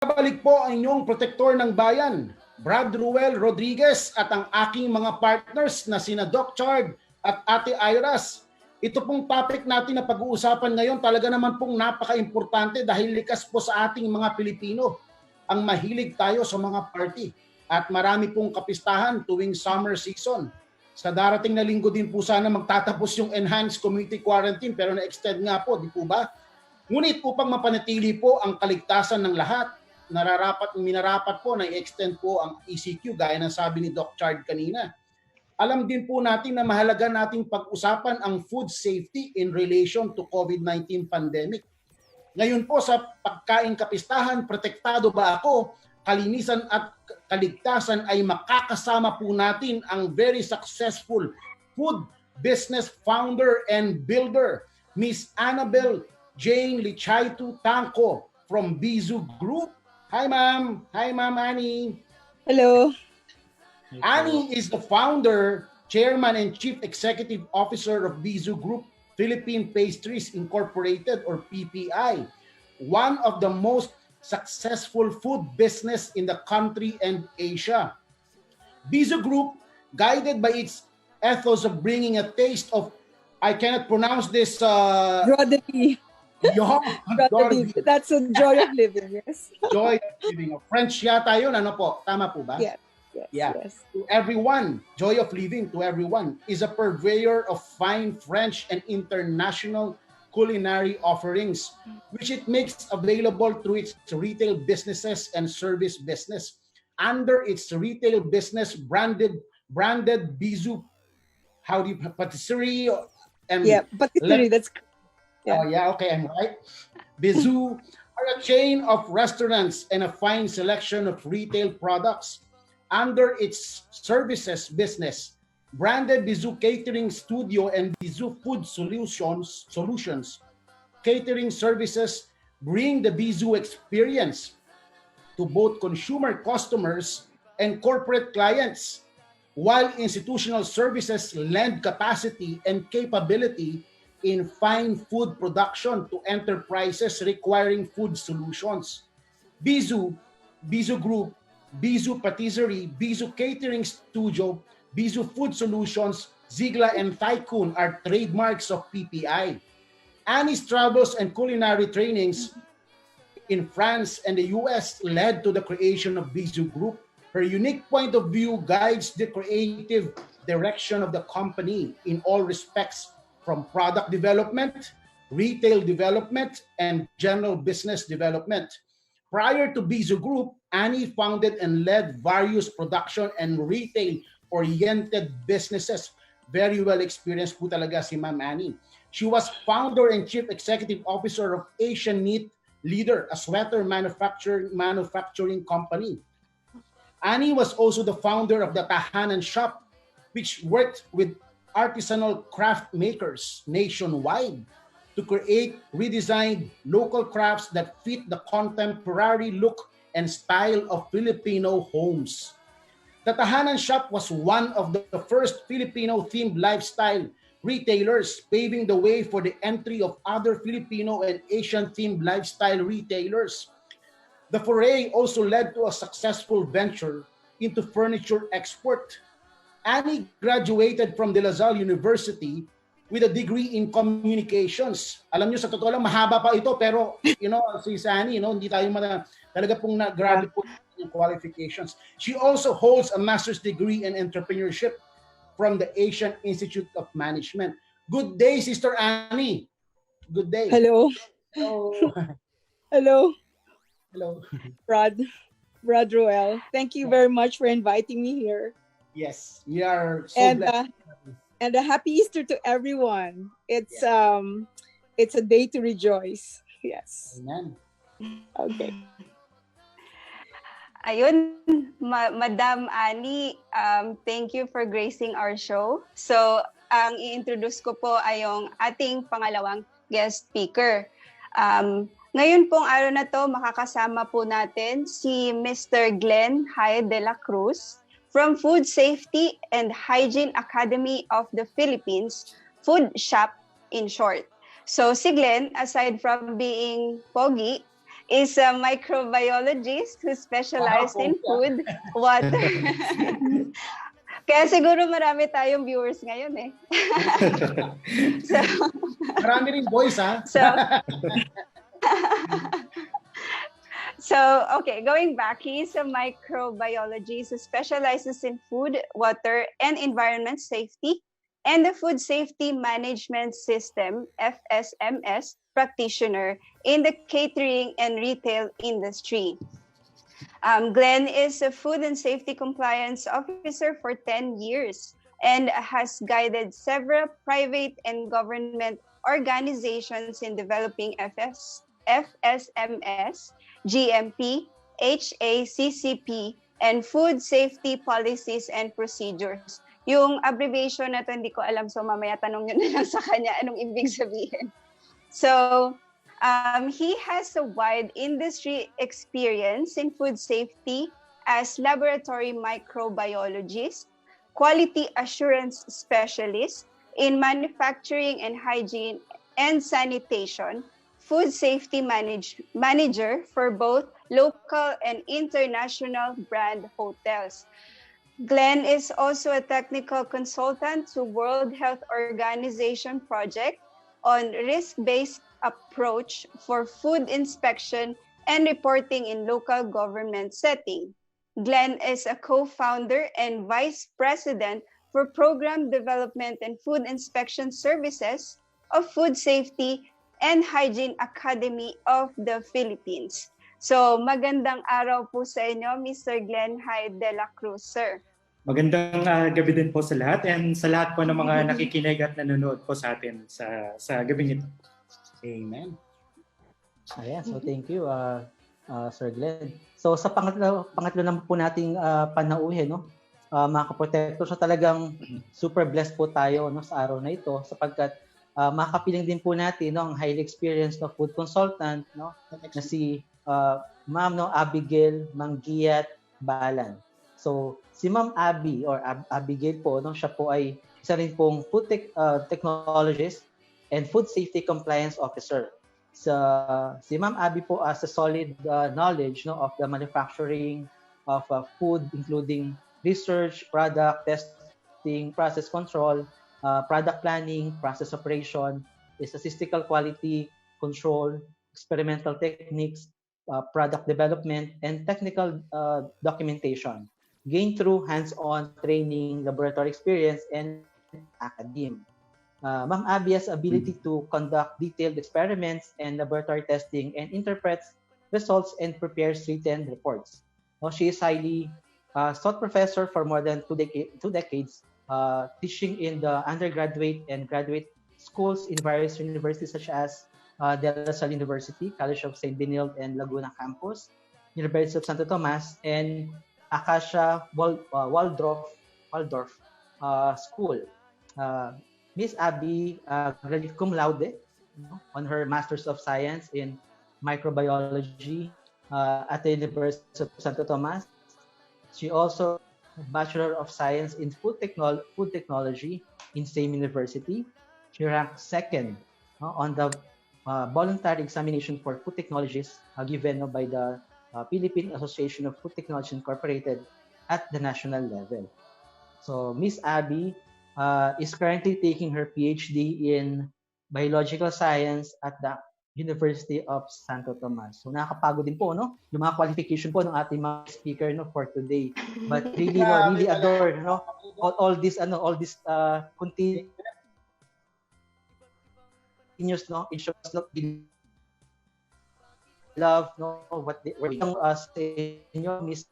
Babalik po ang inyong protektor ng bayan, Brad Ruel Rodriguez, at ang aking mga partners na sina Doc Chard at Ate Iras. Ito pong topic natin na pag-uusapan ngayon talaga naman pong napaka-importante dahil likas po sa ating mga Pilipino ang mahilig tayo sa mga party at marami pong kapistahan tuwing summer season. Sa darating na linggo din po sana magtatapos yung enhanced community quarantine pero na-extend nga po, di po ba? Ngunit upang mapanatili po ang kaligtasan ng lahat, minarapat po na i-extend po ang ECQ gaya ng sabi ni Doc Chard kanina. Alam din po natin na mahalaga nating pag-usapan ang food safety in relation to COVID-19 pandemic. Ngayon po sa pagkain kapistahan, protektado ba ako? Kalinisan at kaligtasan ay makakasama po natin ang very successful food business founder and builder, Miss Annabel Jane Lichaitu Tangco from Bizu Group. Hi ma'am. Hi ma'am Annie. Hello. Annie is the founder, chairman, and chief executive officer of Bizu Group Philippine Pastries Incorporated or PPI, one of the most successful food business in the country and Asia. Bizu Group, guided by its ethos of bringing a taste of, I cannot pronounce this. Broadly. That's a joy of living, yes. Joy of living. French yata yun, ano po? Tama po ba? Yes. To everyone, joy of living to everyone is a purveyor of fine French and international culinary offerings, which it makes available through its retail businesses and service business. Under its retail business branded Bizu, patisserie and patisserie. Okay, I'm right. Bizu are a chain of restaurants and a fine selection of retail products. Under its services business, branded Bizu Catering Studio and Bizu Food Solutions catering services bring the Bizu experience to both consumer customers and corporate clients, while institutional services lend capacity and capability in fine food production to enterprises requiring food solutions. Bizu Group, Bizu Patisserie, Bizu Catering Studio, Bizu Food Solutions, Ziegler, and Tycoon are trademarks of PPI. Annie's travels and culinary trainings in France and the US led to the creation of Bizu Group. Her unique point of view guides the creative direction of the company in all respects, from product development, retail development, and general business development. Prior to Bizu Group, Annie founded and led various production and retail-oriented businesses. Very well experienced po talaga si Ma'am Annie. She was founder and chief executive officer of Asian Knit Leader, a sweater manufacturing company. Annie was also the founder of the Tahanan Shop, which worked with artisanal craft makers nationwide to create redesigned local crafts that fit the contemporary look and style of Filipino homes. The Tahanan Shop was one of the first Filipino-themed lifestyle retailers, paving the way for the entry of other Filipino and Asian-themed lifestyle retailers. The foray also led to a successful venture into furniture export. Annie graduated from De La Salle University with a degree in communications. Alam niyo, sa totoo lang, mahaba pa ito, pero, si Annie, hindi tayo talaga pong nag-graduate po ng qualifications. She also holds a master's degree in entrepreneurship from the Asian Institute of Management. Good day, Sister Annie. Good day. Hello. Hello. Hello. Brad Ruel. Thank you very much for inviting me here. Yes, we are so blessed. And a happy Easter to everyone. It's a day to rejoice. Yes. Amen. Okay. Ayun, Madam Annie, thank you for gracing our show. So, ang i-introduce ko po ay yung ating pangalawang guest speaker. Ngayon pong araw na to, makakasama po natin si Mr. Glenn Hyde de la Cruz from Food Safety and Hygiene Academy of the Philippines, Food Shop in short. So si Glenn, aside from being pogi, is a microbiologist who specialized in food, water. Kaya siguro marami tayong viewers ngayon eh. So, marami rin boys, ha? So, okay, going back, he is a microbiologist who specializes in food, water, and environment safety, and the Food Safety Management System, FSMS, practitioner in the catering and retail industry. Glenn is a food and safety compliance officer for 10 years and has guided several private and government organizations in developing FSMS, GMP, HACCP, and food safety policies and procedures. Yung abbreviation na to, hindi ko alam, so mamaya tanong nyo na lang sa kanya anong ibig sabihin. So, he has a wide industry experience in food safety as laboratory microbiologist, quality assurance specialist in manufacturing and hygiene and sanitation, food safety manager for both local and international brand hotels. Glenn is also a technical consultant to World Health Organization project on risk-based approach for food inspection and reporting in local government setting. Glenn is a co-founder and vice president for program development and food inspection services of Food Safety and Hygiene Academy of the Philippines. So, magandang araw po sa inyo, Mr. Glenn Hyde de la Cruz, sir. Magandang gabi din po sa lahat and sa lahat po ng mga nakikinig at nanonood po sa atin sa gabing ito. Amen. Ayan, so thank you, Sir Glenn. So sa pangatlo naman po nating panauhin, no? Mga kaprotektor, so talagang super blessed po tayo, no, sa araw na ito sapagkat makapiling din po natin, no, ang highly experienced, no, food consultant, no, na si Ma'am, no, Abigail Manggiat Balan. So si Ma'am Abby or Abigail po, no, siya po ay isa rin pong food technologist and food safety compliance officer. Si Ma'am Abby po has a solid knowledge, no, of the manufacturing of food, including research, product testing, process control, product planning, process operation, statistical quality control, experimental techniques, product development, and technical documentation gained through hands-on training, laboratory experience, and academia. Ma'am Abby has ability to conduct detailed experiments and laboratory testing and interprets results and prepares written reports. She is highly sought professor for more than two decades, teaching in the undergraduate and graduate schools in various universities such as De La Salle University, College of St. Benilde and Laguna Campus, University of Santo Tomas, and Acacia Waldorf School. Miss Abby graduated cum laude on her Masters of Science in Microbiology at the University of Santo Tomas. She also Bachelor of Science in Food Technology in same university. She ranked second on the voluntary examination for food technologists given by the Philippine Association of Food Technology Incorporated at the national level. So Miss Abby is currently taking her PhD in Biological Science at the University of Santo Tomas. So nakakapagod din po, no, yung mga qualification po ng ating mga speaker, no, for today. But really, no, really adore, no, all this continuous, no, it shows not love, no, what they were young us in your Miss.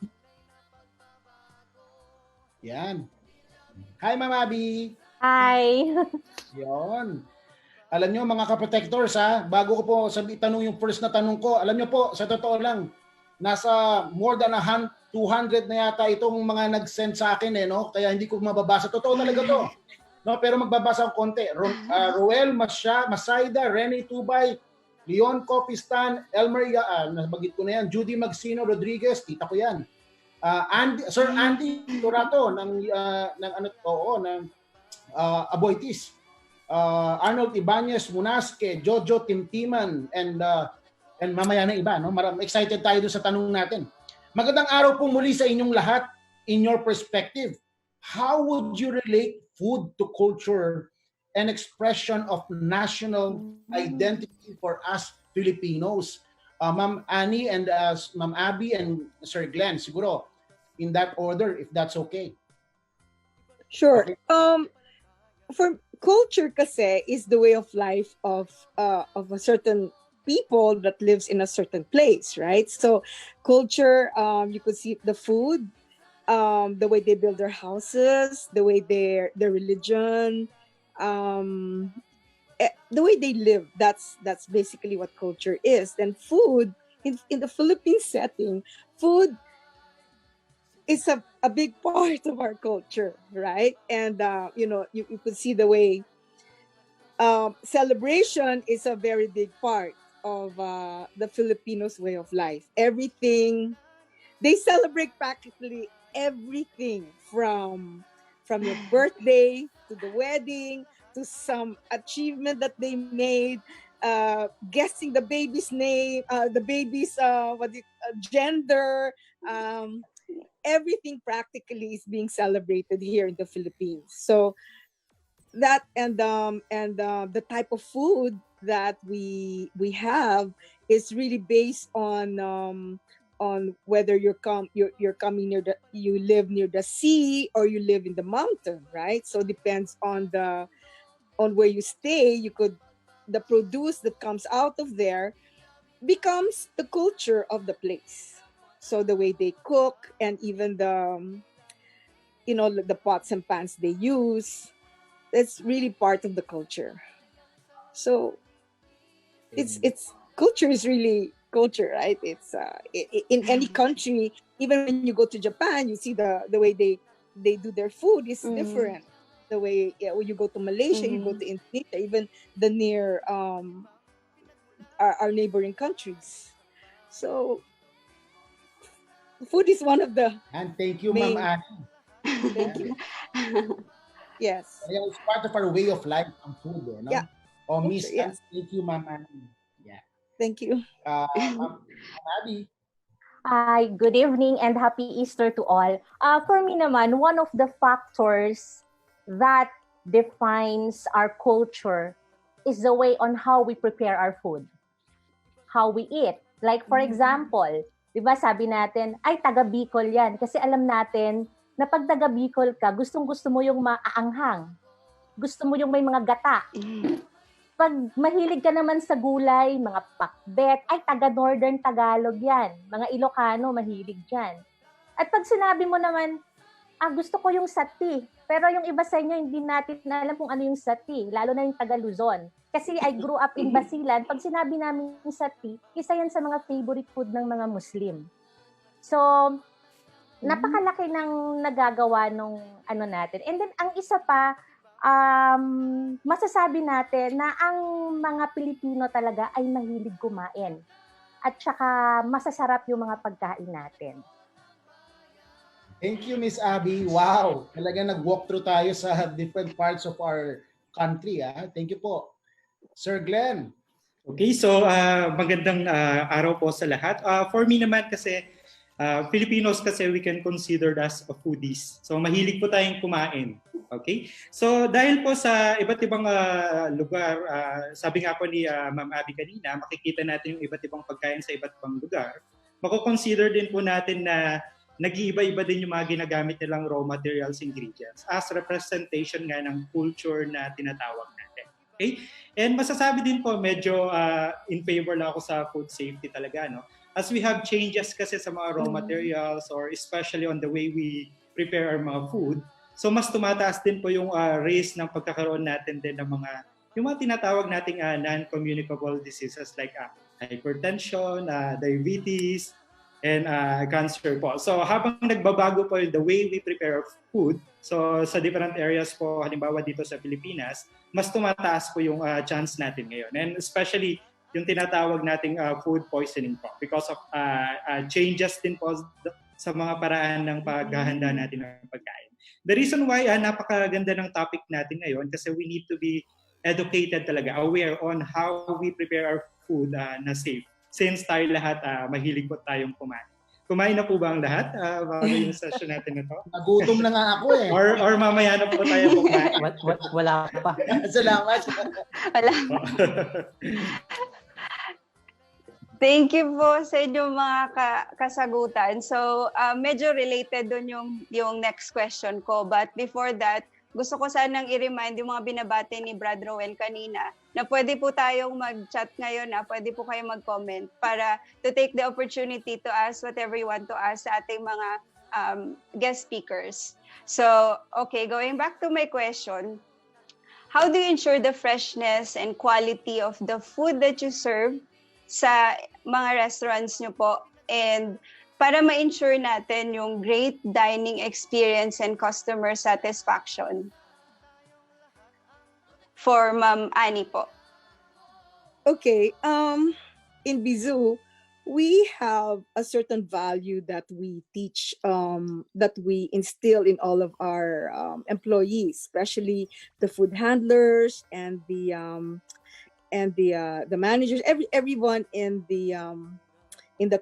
Yan. Hi, Ma'am Abby. Hi. Yon. Alam nyo, mga kaprotectors, ha, bago ko po itanong yung first na tanong ko, alam nyo po, sa totoo lang, nasa more than 200 na yata itong mga nag-send sa akin, no? Kaya hindi ko mababasa. Totoo talaga to. No, pero magbabasa ko konti. Roel Masayda, Rene Tubay, Leon Copistan, Elmer, nabagit ko na yan, Judy Magsino Rodriguez, tita ko yan. Sir Andy Turato ng Aboitis, Arnold Ibanez Munasque, Jojo Timtiman, and And mamaya na iba, no? Excited tayo doon sa tanong natin. Magandang araw po muli sa inyong lahat. In your perspective, how would you relate food to culture and expression of national identity for us Filipinos? Ma'am Annie and Ma'am Abby and Sir Glenn, siguro in that order, if that's okay. Sure. Okay. For culture kasi is the way of life of a certain people that lives in a certain place, right? So culture, you could see the food, the way they build their houses, the way their religion, the way they live. That's basically what culture is. Then food in the Philippine setting, food is a big part of our culture, right? And you could see the way celebration is a very big part of the Filipinos' way of life. Everything they celebrate, practically everything from your birthday to the wedding to some achievement that they made, guessing the baby's name, the baby's gender. Everything practically is being celebrated here in the Philippines. So that and the type of food that we have is really based on whether you're coming near you live near the sea or you live in the mountain, right? So depends on where you stay. The produce that comes out of there becomes the culture of the place. So the way they cook and even the pots and pans they use, that's really part of the culture. So it's culture is really culture, right? It's in any country. Even when you go to Japan, you see the way they do their food is different. The way when you go to Malaysia, you go to Indonesia, even the near our neighboring countries. So food is one of the And thank you, main. Ma'am Annie. Thank you. Yes. It's part of our way of life ang food, no? Yeah. Oh, Miss, Yes. thank you, Ma'am Annie. Yeah. Thank you. Ma'am Abby. Hi, good evening and happy Easter to all. For me naman, one of the factors that defines our culture is the way on how we prepare our food, how we eat. Like for example, di ba sabi natin, ay taga Bicol yan. Kasi alam natin na pag taga Bicol ka, gustong-gusto mo yung maaanghang. Gusto mo yung may mga gata. Pag mahilig ka naman sa gulay, mga pakbet, ay taga Northern Tagalog yan. Mga Ilocano, mahilig dyan. At pag sinabi mo naman, gusto ko yung sati. Pero yung iba sa inyo, hindi natin alam kung ano yung sati. Lalo na yung taga Luzon. Kasi I grew up in Basilan. Pag sinabi namin yung sati, isa yan sa mga favorite food ng mga Muslim. So, napakalaki ng nagagawa nung ano natin. And then, ang isa pa, masasabi natin na ang mga Pilipino talaga ay mahilig kumain. At saka masasarap yung mga pagkain natin. Thank you, Miss Abby. Wow! Talaga nag-walk through tayo sa different parts of our country. Thank you po. Sir Glenn. Okay, so magandang araw po sa lahat. For me naman kasi, Filipinos kasi we can consider as a foodies. So mahilig po tayong kumain. Okay? So dahil po sa iba't ibang lugar, sabi nga po ni Ma'am Abby kanina, makikita natin yung iba't ibang pagkain sa iba't ibang lugar. Mako-consider din po natin na nag-iiba-iba din yung mga ginagamit nilang raw materials, ingredients as representation nga ng culture na tinatawag natin. Okay? And masasabi din po medyo in favor lang ako sa food safety talaga, no? As we have changes kasi sa mga raw materials or especially on the way we prepare our mga food, so mas tumataas din po yung risk ng pagkakaroon natin din ng yung mga tinatawag nating non-communicable diseases like hypertension, diabetes, and cancer po. So habang nagbabago po the way we prepare food, so sa different areas po, halimbawa dito sa Pilipinas, mas tumataas po yung chance natin ngayon. And especially yung tinatawag nating food poisoning po because of changes din po sa mga paraan ng paghahanda natin ng pagkain. The reason why napakaganda ng topic natin ngayon kasi we need to be educated talaga, aware on how we prepare our food na safe. since tayo lahat mahilig po tayong kumain. Kumain na po ba ang lahat bago yung session natin na to? Nagutom na nga ako eh. Or mamaya na po tayo kumain? Wala pa. Salamat. Wala. Thank you po sa inyong mga kasagutan. So, medyo related dun yung next question ko. But before that, gusto ko sanang i-remind yung mga binabate ni Brad Roel kanina na pwede po tayong mag-chat ngayon, pwede po kayong mag-comment para to take the opportunity to ask whatever you want to ask sa ating mga guest speakers. So, okay, going back to my question, how do you ensure the freshness and quality of the food that you serve sa mga restaurants nyo po, and para ma-ensure natin yung great dining experience and customer satisfaction? For Ma'am Annie po. Okay, in Bizu, we have a certain value that we teach, that we instill in all of our employees, especially the food handlers and the managers, everyone in the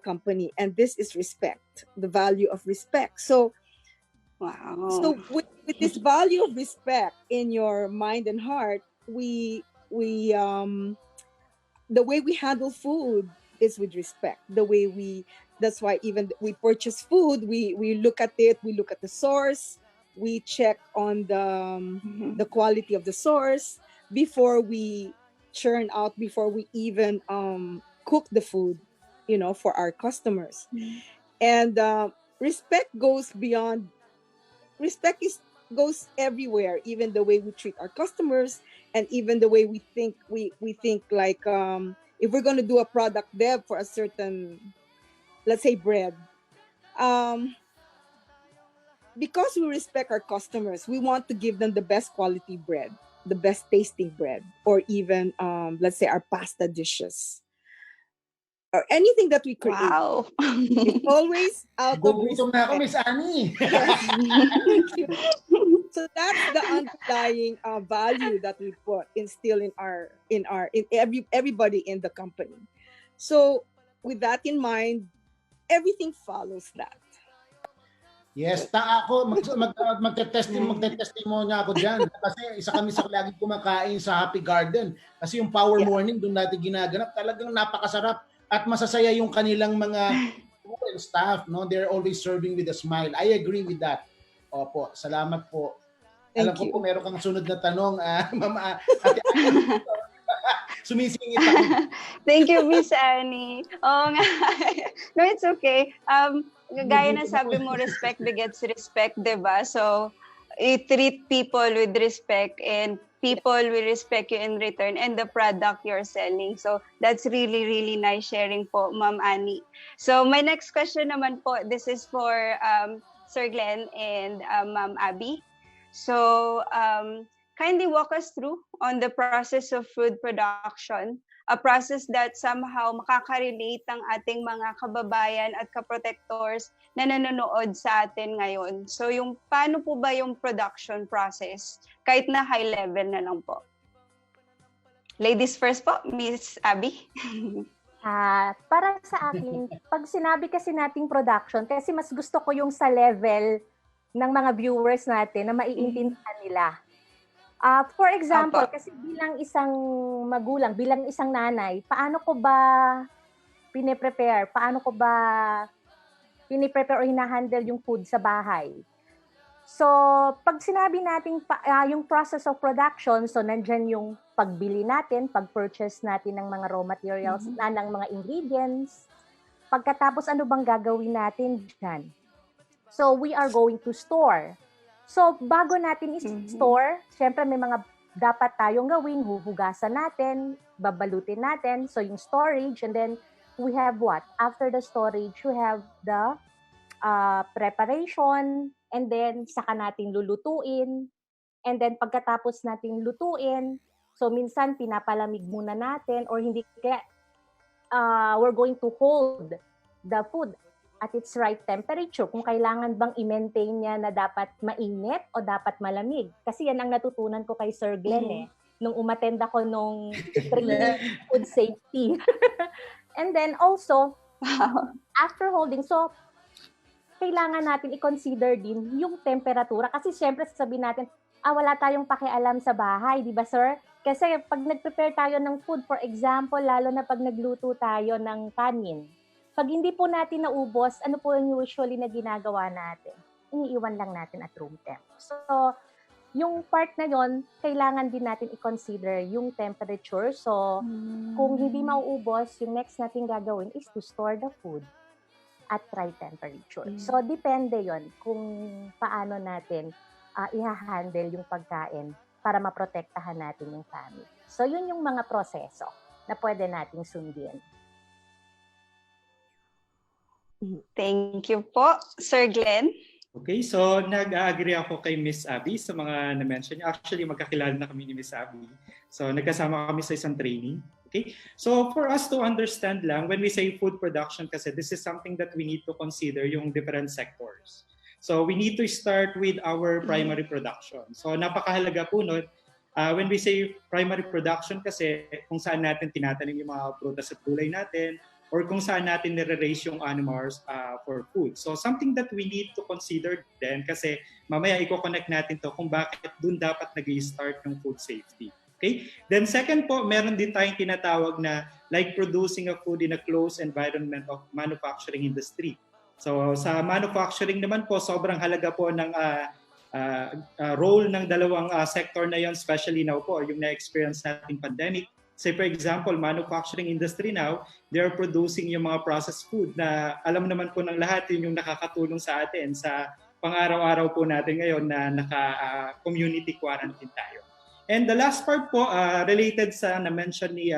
company. And this is respect, the value of respect. So Wow. so with this value of respect in your mind and heart, we the way we handle food is with respect. That's why even we purchase food, we look at it, we look at the source, we check on the quality of the source before we churn out, before we even cook the food, for our customers. And respect goes beyond. Goes everywhere, even the way we treat our customers, and even the way we think. We think like, if we're going to do a product dev for a certain, let's say, bread, because we respect our customers, we want to give them the best quality bread, the best tasting bread, or even let's say our pasta dishes, or anything that we create. Wow. It's always out of Gutom na ako, Miss Annie. Yes. Thank you. So that's the underlying value that we instill in everybody in the company. So with that in mind, everything follows that. Yes, ako magte-testimony ako diyan kasi isa kami sa laging kumakain sa Happy Garden kasi yung Power Morning doon natin ginaganap, talagang napakasarap at masasaya yung kanilang mga staff, no? They're always serving with a smile. I agree with that. Opo, salamat po. Alam ko po meron kang sunod na tanong, Mama Ate Annie. Sumisingit ako. Thank you, Miss Annie. Oo nga. No, it's okay. Gaya na sabi mo, respect begets respect, diba? So, you treat people with respect and people will respect you in return and the product you're selling. So, that's really, really nice sharing po, Ma'am Annie. So, my next question naman po, this is for Sir Glenn and Ma'am Abby. So, kindly walk us through on the process of food production, a process that somehow makaka-relate ang ating mga kababayan at kaprotectors na nanonood sa atin ngayon. So, yung paano po ba yung production process? Kahit na high level na lang po. Ladies first po, Miss Abby. Para sa akin, pag sinabi kasi nating production, kasi mas gusto ko yung sa level ng mga viewers natin na maiintindihan nila. For example, kasi bilang isang magulang, bilang isang nanay, paano ko ba pine-prepare? Paano ko ba pine-prepare o hina-handle yung food sa bahay? So, pag sinabi natin yung process of production, so nandyan yung pagbili natin, pag-purchase natin ng mga raw materials, ng mga ingredients. Pagkatapos, ano bang gagawin natin dyan? So, we are going to store. So, bago natin i-store, syempre may mga dapat tayong gawin, huhugasan natin, babalutin natin. So, yung storage, and then we have what? After the storage, we have the preparation, and then saka natin lulutuin. And then, pagkatapos natin lutuin, so minsan pinapalamig muna natin, or hindi kaya we're going to hold the food at its right temperature, kung kailangan bang i-maintain niya na dapat mainit o dapat malamig. Kasi yan ang natutunan ko kay Sir Glenn nung umattend ako nung training food safety. And then also, Wow. after holding, so kailangan natin i-consider din yung temperatura. Kasi syempre sasabihin natin, wala tayong pakialam sa bahay, di ba sir? Kasi pag nag-prepare tayo ng food, for example, lalo na pag nagluto tayo ng kanin, pag hindi po natin naubos, ano po yung usually na ginagawa natin? Iniiwan lang natin at room temp. So, yung part na yon, kailangan din natin i-consider yung temperature. So, kung hindi mauubos, yung next natin gagawin is to store the food at right temperature. So, depende yon kung paano natin i-handle yung pagkain para maprotektahan natin yung family. So, yun yung mga proseso na pwede nating sundin. Thank you po, Sir Glenn. Okay, so nag-agree ako kay Miss Abby sa mga na-mention niya. Actually, magkakilala na kami ni Miss Abby. So, nagkasama kami sa isang training. Okay? So, for us to understand lang, when we say food production kasi, this is something that we need to consider yung different sectors. So, we need to start with our primary production. So, napakahalaga po nun. When we say primary production kasi, kung saan natin tinatanim yung mga prutas at gulay natin, or kung saan natin nire-raise yung animals for food. So something that we need to consider then kasi mamaya i-connect natin to kung bakit dun dapat nag-i-start ng food safety. Okay? Then second po, meron din tayong tinatawag na like producing a food in a closed environment of manufacturing industry. So sa manufacturing naman po, sobrang halaga po ng role ng dalawang sector na yon, especially now po, yung na-experience natin pandemic. Say for example, manufacturing industry now, they're producing yung mga processed food na alam naman po ng lahat yun yung nakakatulong sa atin sa pang-araw-araw po natin ngayon na naka-community quarantine tayo. And the last part po, related sa na-mention ni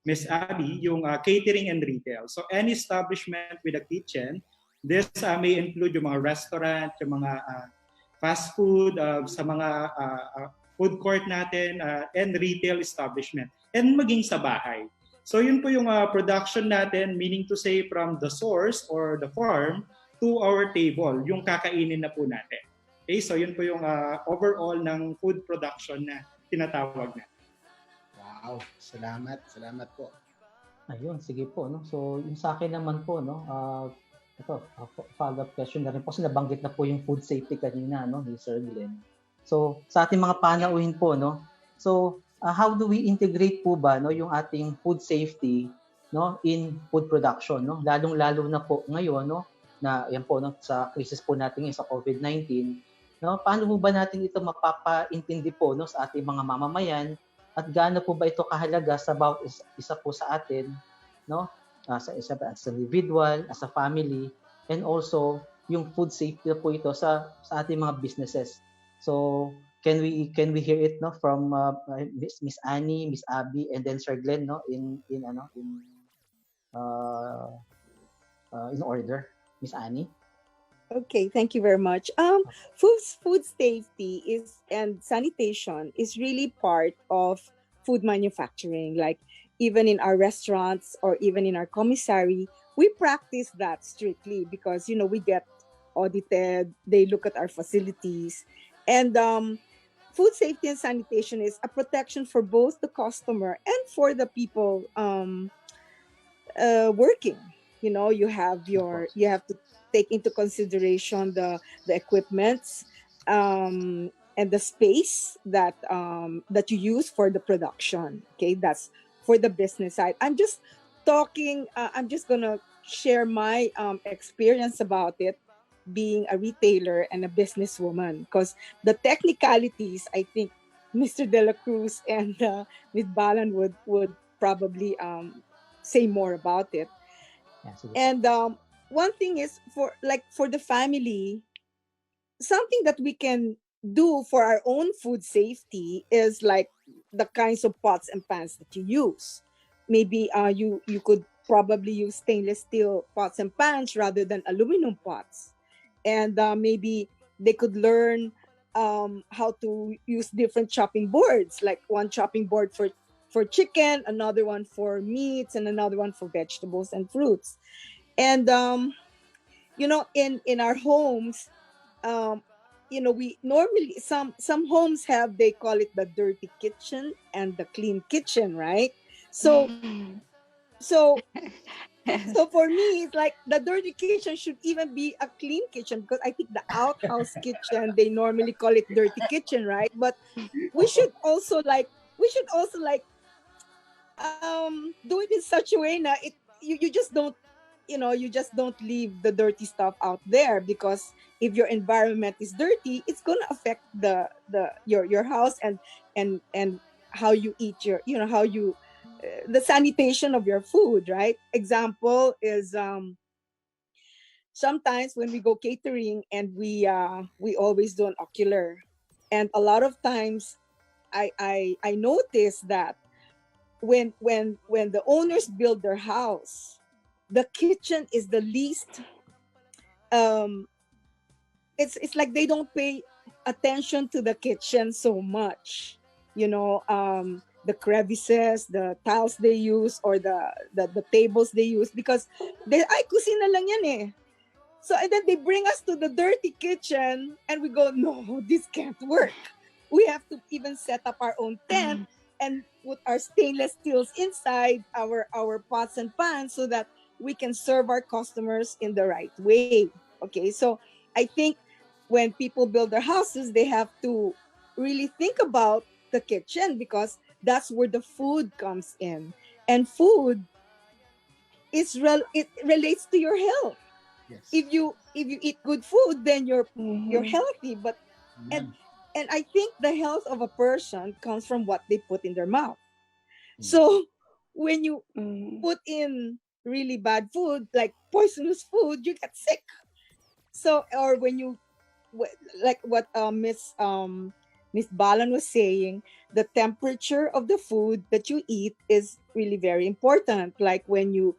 Ms. Abby, yung catering and retail. So any establishment with a kitchen, this may include yung mga restaurant, yung mga fast food, sa mga food court natin, and retail establishment. And maging sa bahay. So yun po yung production natin, meaning to say from the source or the farm to our table, yung kakainin na po natin. Okay, so yun po yung overall ng food production na tinatawag na. Wow, salamat po. Ayun, sige po, no. So yung sa akin naman po, no, ito, follow-up question na rin po kasi nabanggit na po yung food safety kanina, no, ni Sir Glenn. So sa ating mga panauhin po, no. So how do we integrate po ba, no, yung ating food safety, no, in food production, no? Lalong-lalo na po ngayon, no, na yan po, no, sa crisis po natin sa COVID-19, no, paano po ba natin ito mapapaintindi po, no, sa ating mga mamamayan at gaano po ba ito kahalaga sa bawat isa po sa atin, no, sa isa as individual, as a family, and also yung food safety po ito sa ating mga businesses. So can we hear it, no, from Miss Annie, Miss Abby, and then Sir Glenn, no, in order. Miss Annie. Okay, thank you very much. Food safety and sanitation is really part of food manufacturing. Like even in our restaurants or even in our commissary, we practice that strictly because we get audited. They look at our facilities, and food safety and sanitation is a protection for both the customer and for the people working. You have to take into consideration the equipments and the space that you use for the production. Okay, that's for the business side. I'm just gonna share my experience about it, being a retailer and a businesswoman, because the technicalities, I think Mr. De La Cruz and Ms. Balan would probably say more about it. Absolutely. And one thing is for the family, something that we can do for our own food safety is like the kinds of pots and pans that you use. Maybe you could probably use stainless steel pots and pans rather than aluminum pots. And maybe they could learn how to use different chopping boards, like one chopping board for chicken, another one for meats, and another one for vegetables and fruits. And in our homes, we normally some homes have, they call it the dirty kitchen and the clean kitchen, right? So So so for me, it's like the dirty kitchen should even be a clean kitchen, because I think the outhouse kitchen, they normally call it dirty kitchen, right? But we should also like do it in such a way na you just don't, you just don't leave the dirty stuff out there, because if your environment is dirty, it's going to affect your house, and how you eat how you the sanitation of your food, right? Example is, sometimes when we go catering, and we always do an ocular, and a lot of times I notice that when the owners build their house, the kitchen is the least, um it's like they don't pay attention to the kitchen so much, the crevices, the tiles they use, or the tables they use, because ay, kusina lang yan eh. So, and then they bring us to the dirty kitchen, and we go, no, this can't work. We have to even set up our own tent and put our stainless steels inside our pots and pans, so that we can serve our customers in the right way. Okay, so I think when people build their houses, they have to really think about the kitchen, because that's where the food comes in, and food it relates to your health. Yes. If you eat good food, then you're Mhm. healthy. But and and I think the health of a person comes from what they put in their mouth. So when you Mhm. put in really bad food, like poisonous food, you get sick. So, or when you like what Miss Balan was saying, the temperature of the food that you eat is really very important. Like when you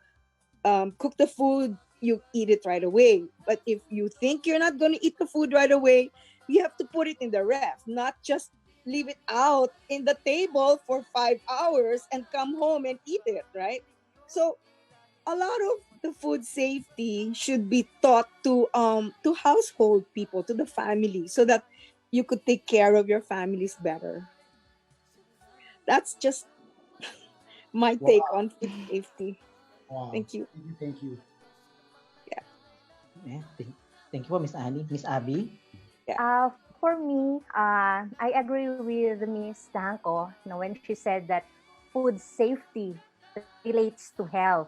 cook the food, you eat it right away. But if you think you're not going to eat the food right away, you have to put it in the ref, not just leave it out in the table for 5 hours and come home and eat it, right? So a lot of the food safety should be taught to household people, to the family, so that you could take care of your families better. That's just my take Wow. on food safety. Wow. Thank you. Thank you. Yeah. Yeah, thank you po, Miss Annie. Miss Abby? Yeah. For me, I agree with Miss Danko, when she said that food safety relates to health.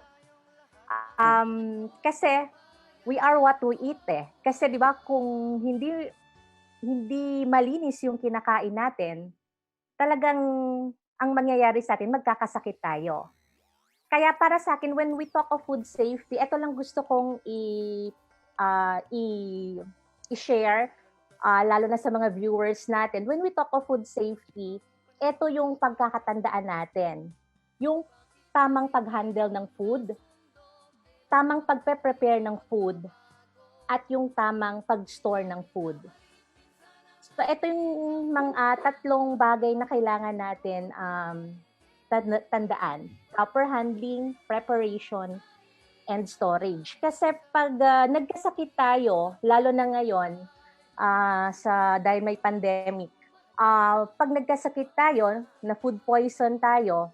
Kasi we are what we eat eh. Kasi 'di ba kung hindi malinis yung kinakain natin, talagang ang mangyayari sa atin, magkakasakit tayo. Kaya para sa akin, when we talk of food safety, ito lang gusto kong i-share, lalo na sa mga viewers natin. When we talk of food safety, ito yung pagkakatandaan natin. Yung tamang pag-handle ng food, tamang pagpe-prepare ng food, at yung tamang pag-store ng food. So ito yung mga tatlong bagay na kailangan natin tandaan. Proper handling, preparation, and storage. Kasi pag nagkasakit tayo, lalo na ngayon, dahil may pandemic, pag nagkasakit tayo, na food poison tayo,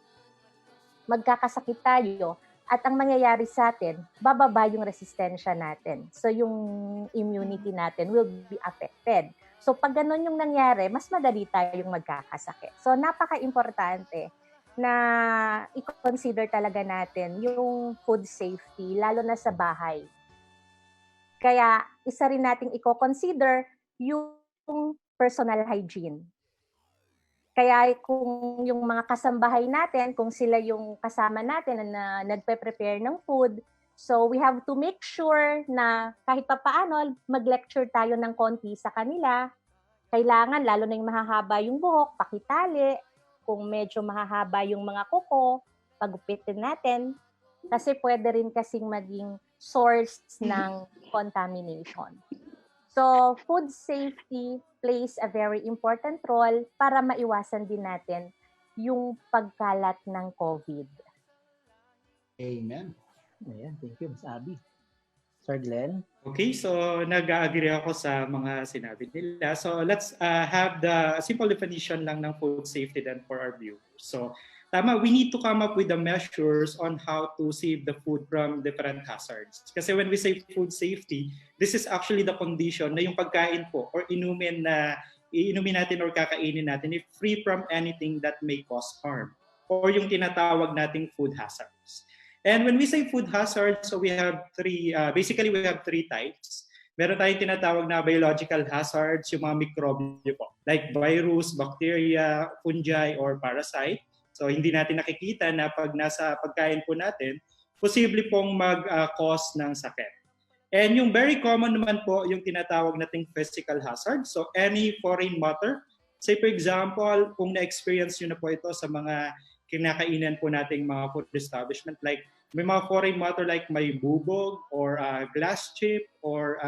magkakasakit tayo, at ang mangyayari sa atin, bababa yung resistensya natin. So yung immunity natin will be affected. So pag ganun yung nangyari, mas madali tayong magkakasakit. So napaka-importante na i-consider talaga natin yung food safety, lalo na sa bahay. Kaya isa rin nating i-consider yung personal hygiene. Kaya kung yung mga kasambahay natin, kung sila yung kasama natin na nagpe-prepare ng food, so we have to make sure na kahit papaano mag-lecture tayo ng konti sa kanila. Kailangan, lalo na yung mahahaba yung buhok, pakitali. Kung medyo mahahaba yung mga kuko, pagupitin natin. Kasi pwede rin kasing maging source ng contamination. So, food safety plays a very important role para maiwasan din natin yung pagkalat ng COVID. Amen. Ayan, thank you, Miss Abby. Sir Glenn? Okay, so nag-agree ako sa mga sinabi nila. So let's have the simple definition lang ng food safety then for our viewers. So tama, we need to come up with the measures on how to save the food from different hazards. Kasi when we say food safety, this is actually the condition na yung pagkain po or inumin natin or kakainin natin is free from anything that may cause harm or yung tinatawag nating food hazards. And when we say food hazards, so we have basically we have three types. Meron tayong tinatawag na biological hazards, yung mga mikrobyo po, like virus, bacteria, fungi, or parasite. So hindi natin nakikita na pag nasa pagkain po natin, posible pong mag-cause ng sakit. And yung very common naman po, yung tinatawag nating physical hazard. So any foreign matter, say for example, kung na-experience nyo na po ito sa mga kinakainan po nating mga food establishment, like may mga foreign matter like may bubog or glass chip or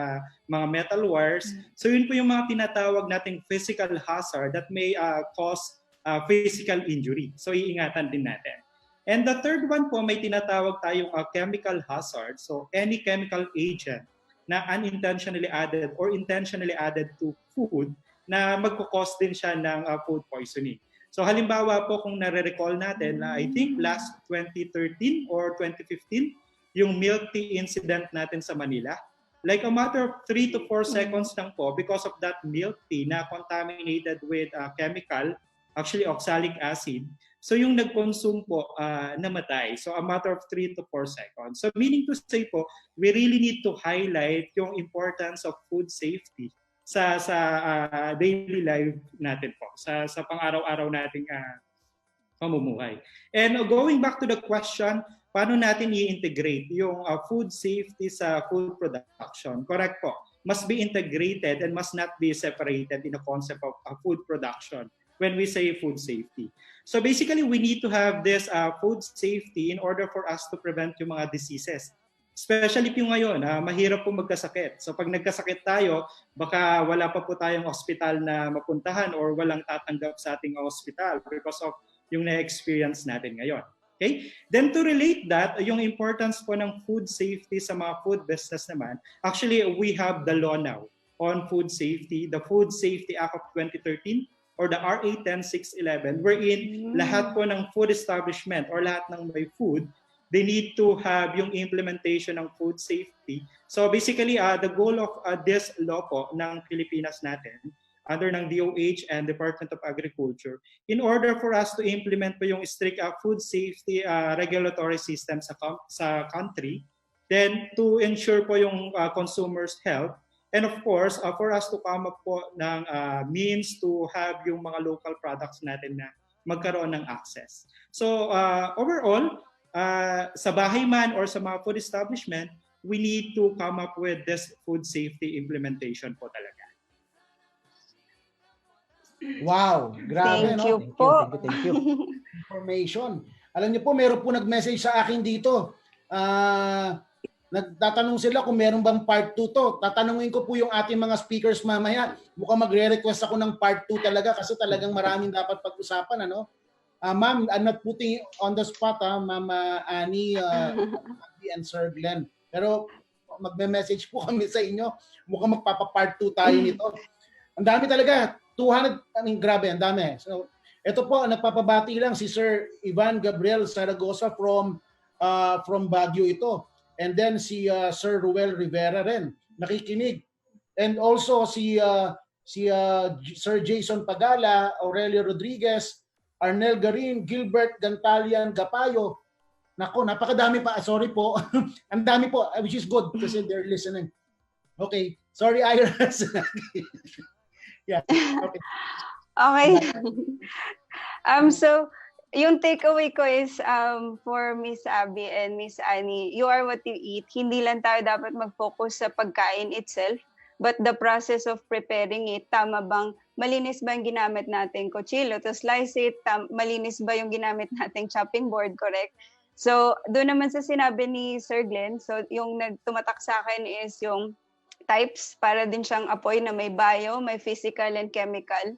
mga metal wires. So yun po yung mga tinatawag nating physical hazard that may cause physical injury. So iingatan din natin. And the third one po, may tinatawag tayong chemical hazard. So any chemical agent na unintentionally added or intentionally added to food na magkukause din siya ng food poisoning. So halimbawa po kung nare-recall natin na I think last 2013 or 2015, yung milk tea incident natin sa Manila, like a matter of 3 to 4 seconds lang po because of that milk tea na contaminated with chemical, actually oxalic acid. So yung nag-consume po namatay. So a matter of 3 to 4 seconds. So meaning to say po, we really need to highlight yung importance of food safety sa daily life natin po, sa pang-araw-araw nating pamumuhay. And going back to the question, paano natin i-integrate yung food safety sa food production? Correct po. Must be integrated and must not be separated in the concept of food production when we say food safety. So basically, we need to have this food safety in order for us to prevent yung mga diseases. Especially po ngayon, mahirap po magkasakit. So pag nagkasakit tayo, baka wala pa po tayong hospital na mapuntahan or walang tatanggap sa ating hospital because of yung na-experience natin ngayon. Okay? Then to relate that, yung importance po ng food safety sa mga food business naman, actually we have the law now on food safety, the Food Safety Act of 2013 or the RA 10611, wherein lahat po ng food establishment or lahat ng may food, they need to have yung implementation ng food safety. So basically, the goal of this law po ng Pilipinas natin, under ng DOH and Department of Agriculture, in order for us to implement po yung strict food safety regulatory system sa country, then to ensure po yung consumers' health, and of course, for us to come up po ng means to have yung mga local products natin na magkaroon ng access. So overall, sa bahay man or sa mga food establishment, we need to come up with this food safety implementation po talaga. Wow, grabe. Thank you po. Thank you. Information. Alam niyo po, meron po nag-message sa akin dito. Nagtatanong sila kung meron bang part 2 to. Tatanungin ko po yung ating mga speakers mamaya. Mukhang magre-request ako ng part 2 talaga kasi talagang maraming dapat pag-usapan, ano? Ma'am, I'm not putting on the spot, Ma'am Annie and Sir Glenn. Pero magme-message po kami sa inyo. Mukhang magpapa-part 2 tayo nito. Ang dami talaga. 200, grabe, ang dami. So, ito po, nagpapabati lang si Sir Ivan Gabriel Saragosa from Baguio ito. And then si Sir Ruel Rivera rin, nakikinig. And also si Sir Jason Pagala, Aurelio Rodriguez, Arnel Garin, Gilbert Gantalian Gapayo. Nako, napakadami pa. Sorry po. Ang dami po, which is good kasi they're listening. Okay. Sorry, Iris. Yeah. Okay. Okay. So, yung takeaway ko is for Miss Abby and Miss Annie, you are what you eat. Hindi lang tayo dapat mag-focus sa pagkain itself, but the process of preparing it. Tama bang malinis ba yung ginamit nating kutsilo to slice it? Malinis ba yung ginamit nating chopping board, correct? So, doon naman sa sinabi ni Sir Glenn, so yung nagtumatak sa akin is yung types, para din siyang apoy na may bio, may physical and chemical.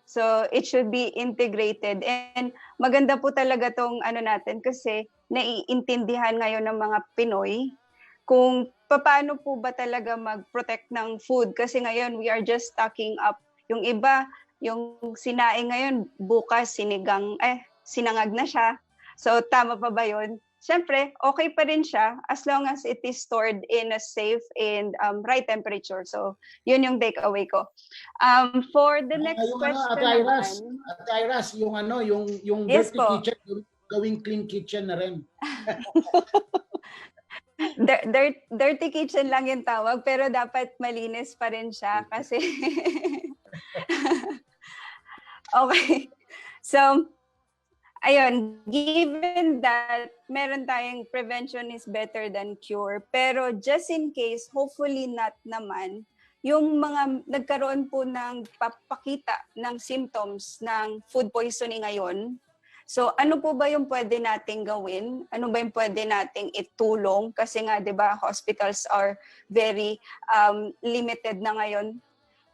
So, it should be integrated. And maganda po talaga tong natin kasi naiintindihan ngayon ng mga Pinoy kung paano po ba talaga mag-protect ng food. Kasi ngayon, we are just stocking up. Yung iba, yung sinaing ngayon, bukas sinangag na siya. So, tama pa ba yun? Siyempre, okay pa rin siya as long as it is stored in a safe and right temperature. So, yun yung takeaway ko. For the next yung question Ate Iras, yung yes dirty po. kitchen, gawing clean kitchen na rin. Dirty kitchen lang yung tawag, pero dapat malinis pa rin siya kasi okay. So, ayun, given that meron tayong prevention is better than cure, pero just in case, hopefully not naman, yung mga nagkaroon po ng papakita ng symptoms ng food poisoning ngayon, so ano po ba yung pwede nating gawin? Ano ba yung pwede nating itulong? Kasi nga, di ba, hospitals are very limited na ngayon.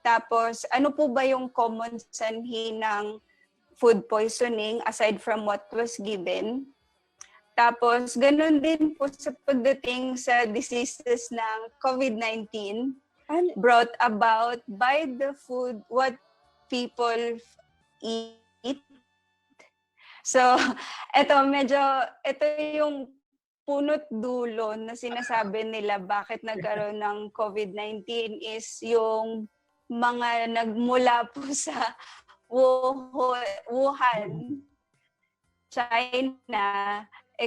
Tapos, ano po ba yung common sanhi ng food poisoning aside from what was given? Tapos, ganun din po sa pagdating sa diseases ng COVID-19 brought about by the food, what people eat. So, ito yung punot dulo na sinasabi nila bakit nagkaroon ng COVID-19 is yung mga nagmula po sa Wuhan, China,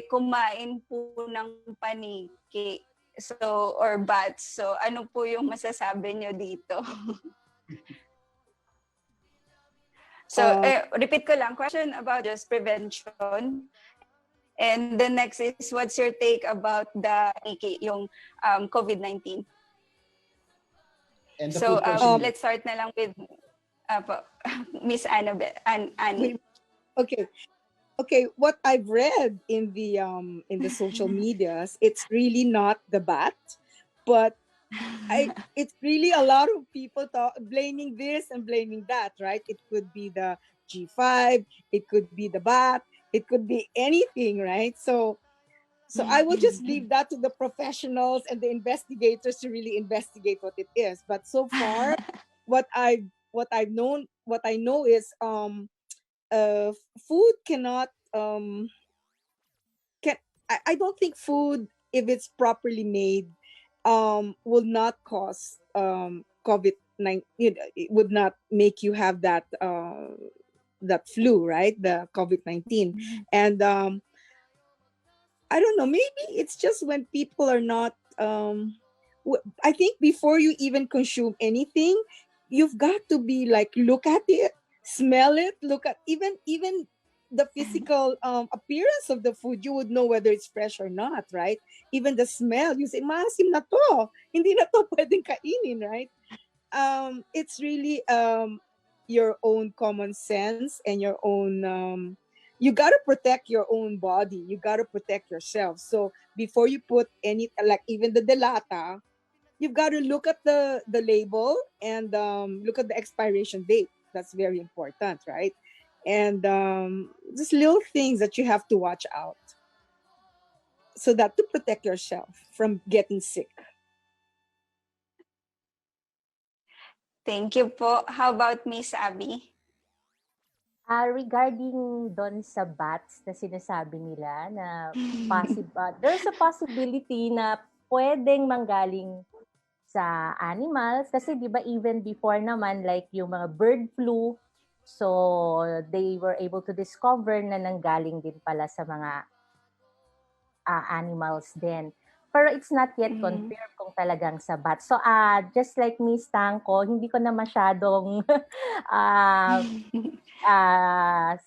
kumain po ng paniki. So, or bats. So, ano po yung masasabi nyo dito? So, repeat ko lang, question about just prevention. And the next is, what's your take about the yung COVID-19? So, let's start na lang with Miss Annie. Okay, what I've read in the social medias, it's really not the bat, but it's really a lot of people blaming this and blaming that, right? It could be the G5, it could be the bat, it could be anything, right? So I will just leave that to the professionals and the investigators to really investigate what it is. But so far, what I know is food cannot I don't think food, if it's properly made, will not cause COVID-19. It would not make you have that flu, right? The COVID-19. And I don't know, maybe it's just when people are not I think before you even consume anything, you've got to be like, look at it, smell it, look at even the physical appearance of the food. You would know whether it's fresh or not, right? Even the smell, you say, maasim na to, hindi na to pwedeng kainin, right? It's really your own common sense and your own you got to protect your own body, you got to protect yourself. So before you put any, like even the delata, you've got to look at the label and look at the expiration date. That's very important, right? And just little things that you have to watch out, so that to protect yourself from getting sick. Thank you po. How about Miss Abby? Regarding doon sa bats na sinasabi nila na there's a possibility na pwedeng manggaling sa animals kasi 'di ba even before naman like yung mga bird flu, so they were able to discover na nanggaling din pala sa mga animals din. Pero it's not yet confirmed kung talagang sa bats. So just like Miss Tangko, hindi ko na masyadong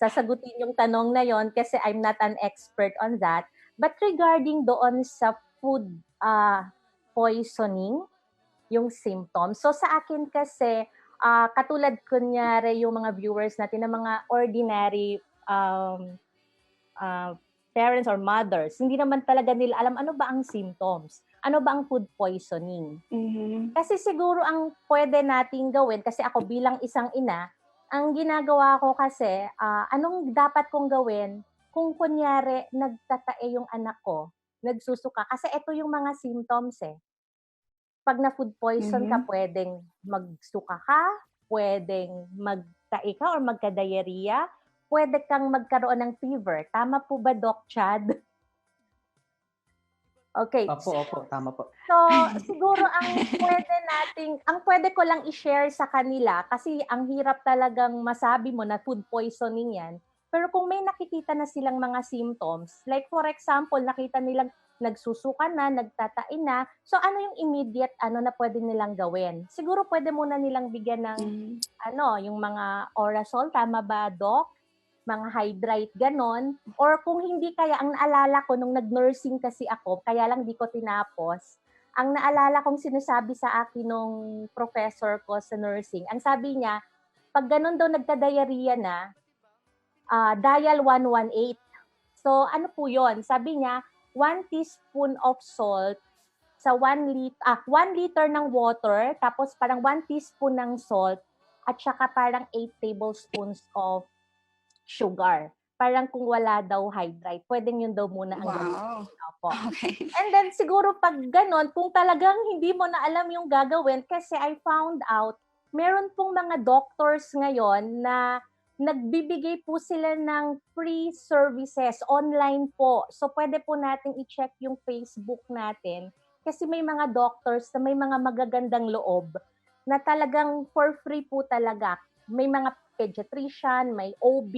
sasagutin yung tanong na yon kasi I'm not an expert on that. But regarding doon sa food poisoning, yung symptoms. So sa akin kasi, katulad kunyari yung mga viewers natin na mga ordinary parents or mothers, hindi naman talaga nila alam ano ba ang symptoms, ano ba ang food poisoning. Kasi siguro ang pwede nating gawin, kasi ako bilang isang ina, ang ginagawa ko kasi, anong dapat kong gawin kung kunyari nagtatae yung anak ko, nagsusuka, kasi ito yung mga symptoms eh. Pag na food poison ka, pwedeng magsuka ka, pwedeng magtae ka or magka-diarrhea, pwede kang magkaroon ng fever. Tama po ba, Doc Chad? Okay. Opo, tama po. So, siguro ang pwede ko lang i-share sa kanila, kasi ang hirap talagang masabi mo na food poisoning yan. Pero kung may nakikita na silang mga symptoms, like for example, nakita nilang nagsusuka na, nagtatain na, so ano yung immediate na pwede nilang gawin? Siguro pwede muna nilang bigyan ng yung mga Orasol, tama ba, Doc? Mga Hydrate, ganon. Or kung hindi kaya, ang naalala ko nung nag-nursing kasi ako, kaya lang di ko tinapos, ang naalala kong sinasabi sa akin nung professor ko sa nursing, ang sabi niya, pag ganon daw nagka-diarrhea na, dial 118. So, ano po yon? Sabi niya, 1 teaspoon of salt sa 1 liter ng water, tapos parang 1 teaspoon ng salt, at saka parang 8 tablespoons of sugar. Parang kung wala daw Hydrate, pwedeng yun daw muna ang gawin. Opo. Okay. And then siguro pag ganon, kung talagang hindi mo na alam yung gagawin, kasi I found out, meron pong mga doctors ngayon na nagbibigay po sila ng free services online po. So pwede po natin i-check yung Facebook natin, kasi may mga doctors na may mga magagandang loob na talagang for free po talaga. May mga pediatrician, may OB,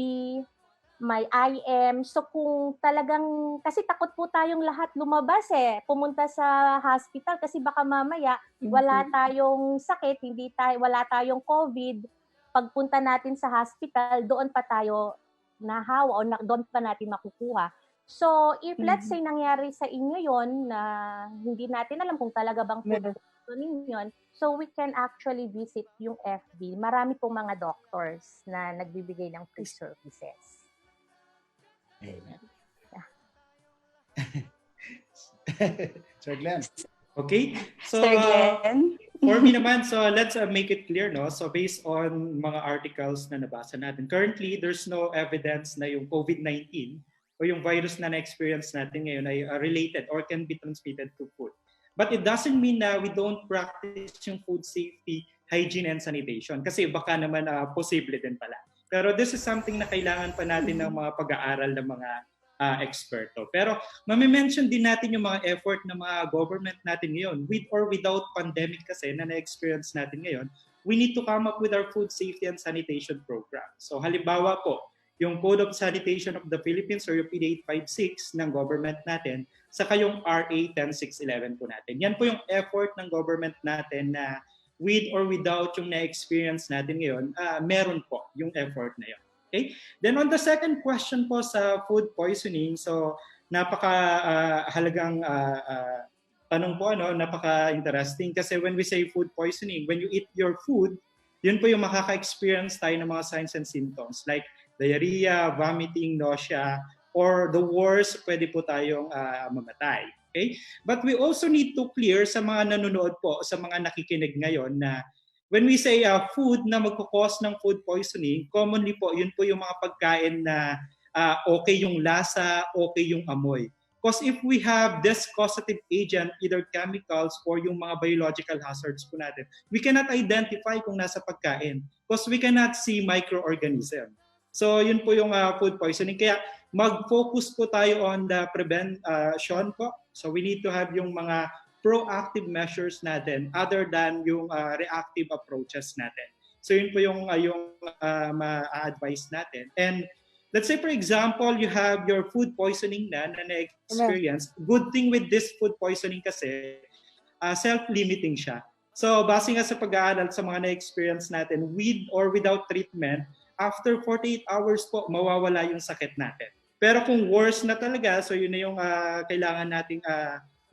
may IM. So kung talagang, kasi takot po tayong lahat lumabas pumunta sa hospital, kasi baka mamaya wala tayong sakit, wala tayong COVID. Pagpunta natin sa hospital, doon pa tayo nahawa o doon pa natin makukuha. So if let's say nangyari sa inyo yon na hindi natin alam kung talaga bang food poisoning yun, so we can actually visit yung FB. Marami pong mga doctors na nagbibigay ng free services. Amen. Yeah. Sir Glenn. Okay? So, Sir Glenn? for me naman, so let's make it clear, no? So based on mga articles na nabasa natin, currently, there's no evidence na yung COVID-19 o yung virus na na-experience natin ngayon ay related or can be transmitted to food. But it doesn't mean na we don't practice yung food safety, hygiene, and sanitation. Kasi baka naman posible din pala. Pero this is something na kailangan pa natin ng mga pag-aaral ng mga eksperto. Pero mamimension din natin yung mga effort ng mga government natin ngayon, with or without pandemic kasi na na-experience natin ngayon, we need to come up with our food safety and sanitation program. So halimbawa po, yung Code of Sanitation of the Philippines or yung PD 856 ng government natin, saka yung RA 10611 po natin. Yan po yung effort ng government natin na with or without yung na-experience natin ngayon, meron po yung effort na yun. Okay? Then on the second question po sa food poisoning, so napaka-halagang tanong po, napaka-interesting kasi when we say food poisoning, when you eat your food, yun po yung makaka-experience tayo ng mga signs and symptoms like diarrhea, vomiting, nausea, or the worst, pwede po tayong mamatay. Okay? But we also need to clear sa mga nanonood po, sa mga nakikinig ngayon na when we say food na magkukos ng food poisoning, commonly po, yun po yung mga pagkain na okay yung lasa, okay yung amoy. Because if we have this causative agent, either chemicals or yung mga biological hazards po natin, we cannot identify kung nasa pagkain because we cannot see microorganism. So yun po yung food poisoning. Kaya mag-focus po tayo on the prevention po. So we need to have yung mga proactive measures natin other than yung reactive approaches natin. So yun po yung ma-advise natin. And let's say for example, you have your food poisoning na na-experience. Good thing with this food poisoning kasi, self-limiting siya. So base nga sa pag-aaral sa mga na-experience natin, with or without treatment, after 48 hours po, mawawala yung sakit natin. Pero kung worse na talaga, so yun na yung kailangan nating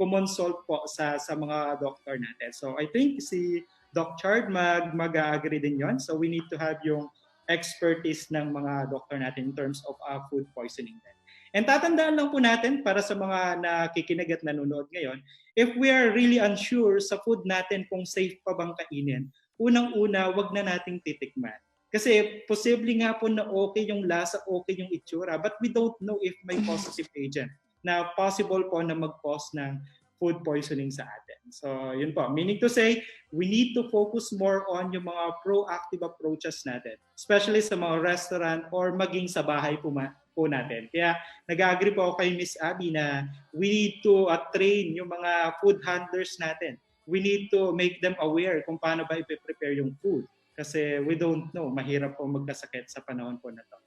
consult po sa mga doctor natin. So I think si Doc Chard mag-agree din yon. So we need to have yung expertise ng mga doctor natin in terms of food poisoning din. And tatandaan lang po natin para sa mga nakikinig at nanonood ngayon, if we are really unsure sa food natin kung safe pa bang kainin, unang-una, wag na nating titikman. Kasi posible nga po na okay yung lasa, okay yung itsura, but we don't know if may positive agent na possible po na mag-cause ng food poisoning sa atin. So yun po, meaning to say, we need to focus more on yung mga proactive approaches natin, especially sa mga restaurant or maging sa bahay po natin. Kaya nag-agree po ako kay Miss Abby na we need to train yung mga food handlers natin. We need to make them aware kung paano ba i-prepare yung food. Kasi we don't know, mahirap po magkasakit sa panahon po na to.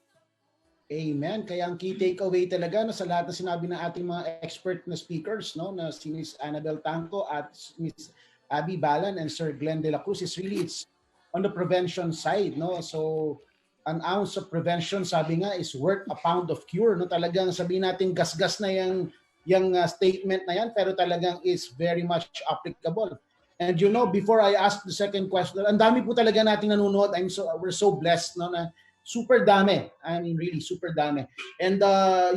Amen. Kaya ang key takeaway talaga no, sa lahat na sinabi ng ating mga expert na speakers, no, na si Miss Annabel Tanco at Miss Abby Balan and Sir Glenn De La Cruz, is really it's on the prevention side. No? So, an ounce of prevention, sabi nga, is worth a pound of cure. No? Talagang sabihin natin gasgas na yung statement na yan, pero talagang is very much applicable. And you know, before I ask the second question, ang dami po talaga nating nanonood. We're so blessed, no, na super dami. I mean, really, super dami. And,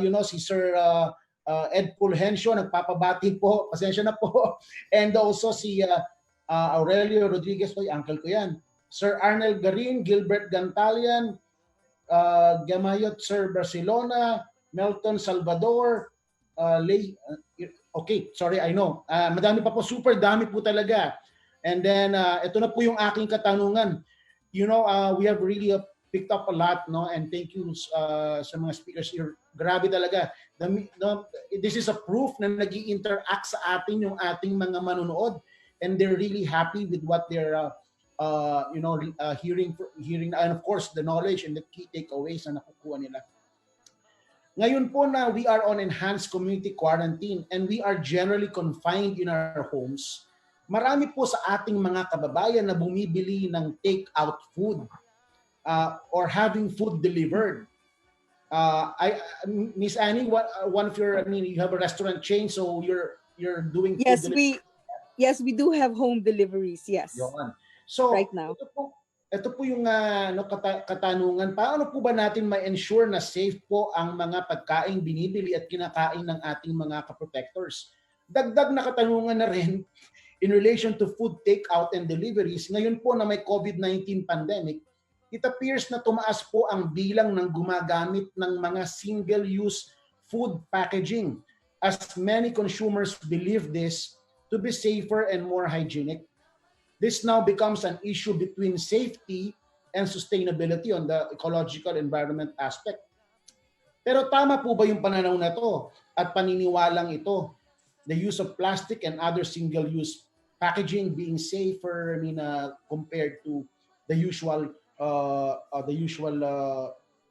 you know, si Sir Ed Fulgencio, nagpapabati po. Pasensya na po. And also si Aurelio Rodriguez, uncle ko yan. Sir Arnel Garin, Gilbert Gantalian, Gamayot Sir Barcelona, Melton Salvador, okay, sorry, I know. Madami pa po, super dami po talaga. And then, ito na po yung aking katanungan. You know, we have really picked up a lot, no? And thank you sa mga speakers here. Grabe talaga. This is a proof na nag-i-interact sa atin yung ating mga manonood, and they're really happy with what they're you know, hearing, and of course the knowledge and the key takeaways na nakukuha nila. Ngayon po na we are on enhanced community quarantine and we are generally confined in our homes, marami po sa ating mga kababayan na bumibili ng take-out food. Or having food delivered. Miss Annie, one of your, I mean, you have a restaurant chain, so you're doing yes, food delivery. Yes, we do have home deliveries. Yes. So right now, ito po yung katanungan. Paano po ba natin ma-ensure na safe po ang mga pagkain binibili at kinakain ng ating mga ka-protectors? Dagdag na katanungan na rin in relation to food takeout and deliveries. Ngayon po na may COVID-19 pandemic, it appears na tumaas po ang bilang ng gumagamit ng mga single-use food packaging as many consumers believe this to be safer and more hygienic. This now becomes an issue between safety and sustainability on the ecological environment aspect. Pero tama po ba yung pananaw na to at paniniwalang ito? The use of plastic and other single-use packaging being safer, I mean, compared to the usual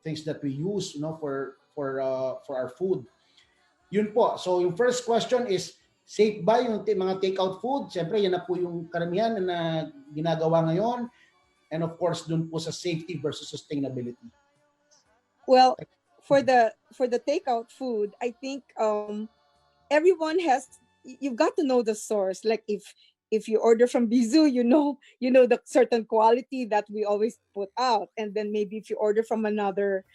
things that we use, you know, for our food. Yun po. So yung first question is, safe ba yung mga take-out food? Siyempre, yan na po yung karamihan na ginagawa ngayon. And of course, dun po sa safety versus sustainability. Well, for the take-out food, I think everyone you've got to know the source. Like if you order from Bizu, you know the certain quality that we always put out, and then maybe if you order from another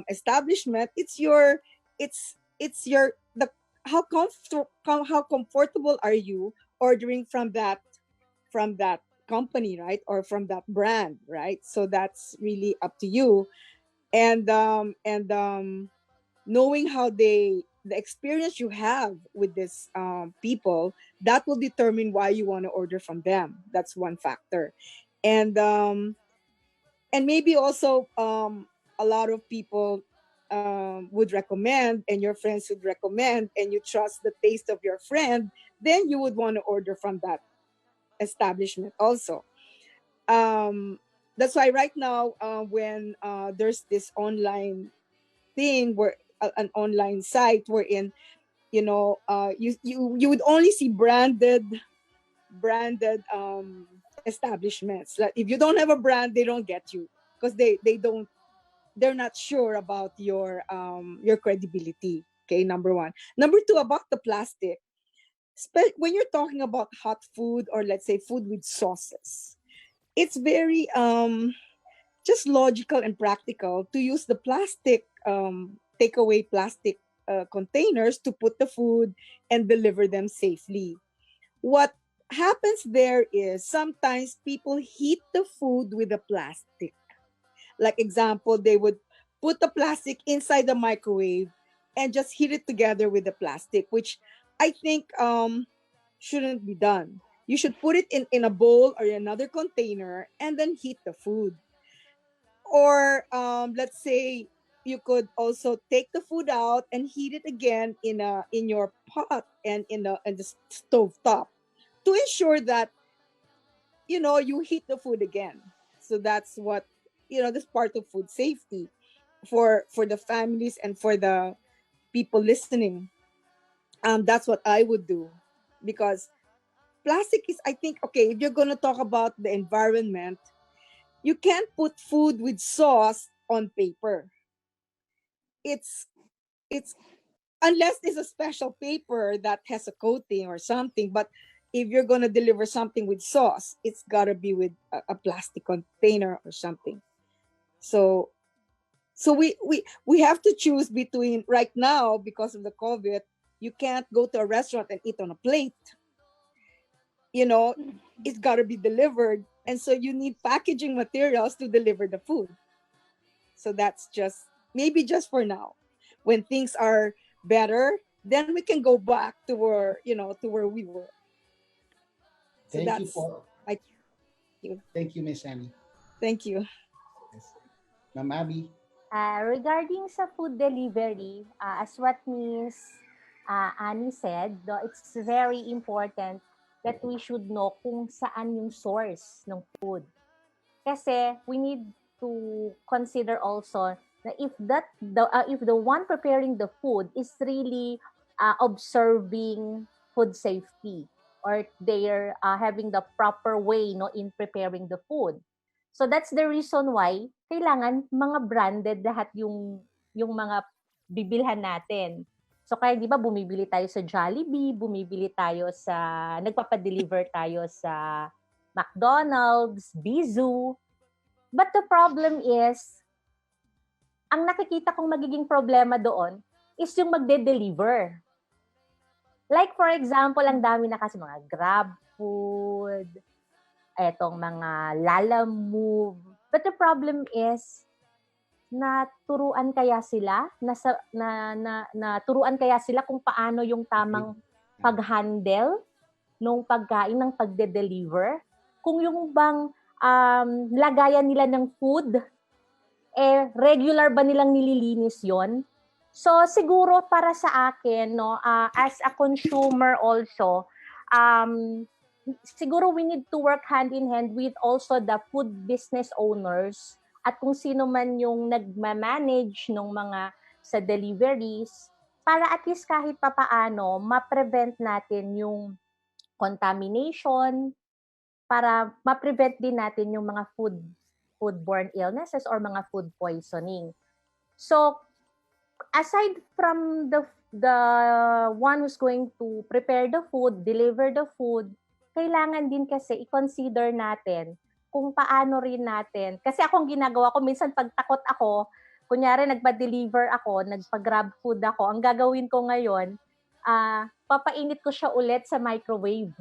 establishment, how comfortable are you ordering from that company, right, or from that brand, right? So that's really up to you, and knowing how the experience you have with this people, that will determine why you want to order from them. That's one factor. And maybe also a lot of people would recommend, and your friends would recommend, and you trust the taste of your friend, then you would want to order from that establishment also. That's why right now when there's this online thing where an online site wherein you would only see branded establishments. Like if you don't have a brand, they don't get you because they're not sure about your credibility. Okay, number one. Number two, about the plastic. When you're talking about hot food, or let's say food with sauces, it's very just logical and practical to use the plastic takeaway plastic containers to put the food and deliver them safely. What happens there is sometimes people heat the food with the plastic. Like example, they would put the plastic inside the microwave and just heat it together with the plastic, which I think shouldn't be done. You should put it in a bowl or another container and then heat the food. Or let's say you could also take the food out and heat it again in your pot and in the stove top to ensure that you heat the food again. So that's what this part of food safety for the families and for the people listening. That's what I would do, because plastic is, I think, okay, if you're going to talk about the environment, you can't put food with sauce on paper. It's unless it's a special paper that has a coating or something. But if you're going to deliver something with sauce, it's got to be with a plastic container or something. So we have to choose between, right now, because of the COVID, you can't go to a restaurant and eat on a plate. It's got to be delivered, and so you need packaging materials to deliver the food. So that's maybe just for now. When things are better, then we can go back to where we were. So Thank you that's for. I you. Thank you, Miss Annie. Thank you. Yes. Ma'am Abby. Regarding sa food delivery, as what Miss Annie said, it's very important that we should know kung saan yung source ng food. Kasi we need to consider also na if the one preparing the food is really observing food safety, or they're having the proper way in preparing the food. So that's the reason why kailangan mga branded lahat yung mga bibilhan natin. So kaya 'di ba bumibili tayo sa Jollibee, bumibili tayo nagpapa-deliver tayo sa McDonald's, Bizu. But the problem is, ang nakikita kong magiging problema doon is yung magde-deliver. Like for example, ang dami na kasi mga Grab food, etong mga Lalamove. But the problem is, naturuan kaya sila naturuan kaya sila kung paano yung tamang pag-handle nung pagkain ng pagde-deliver, kung yung bang lagayan nila ng food regular ba nilang nililinis yon. So siguro para sa akin as a consumer also, siguro we need to work hand in hand with also the food business owners at kung sino man yung nagma-manage ng mga sa deliveries, para at least kahit papaano ma-prevent natin yung contamination, para ma-prevent din natin yung mga foodborne illnesses or mga food poisoning. So aside from the one who's going to prepare the food, deliver the food, kailangan din kasi i-consider natin kung paano rin natin. Kasi akong ginagawa ko, minsan pag takot ako, kunyari nagpa-deliver ako, nagpa-grab food ako, ang gagawin ko ngayon, papainit ko siya ulit sa microwave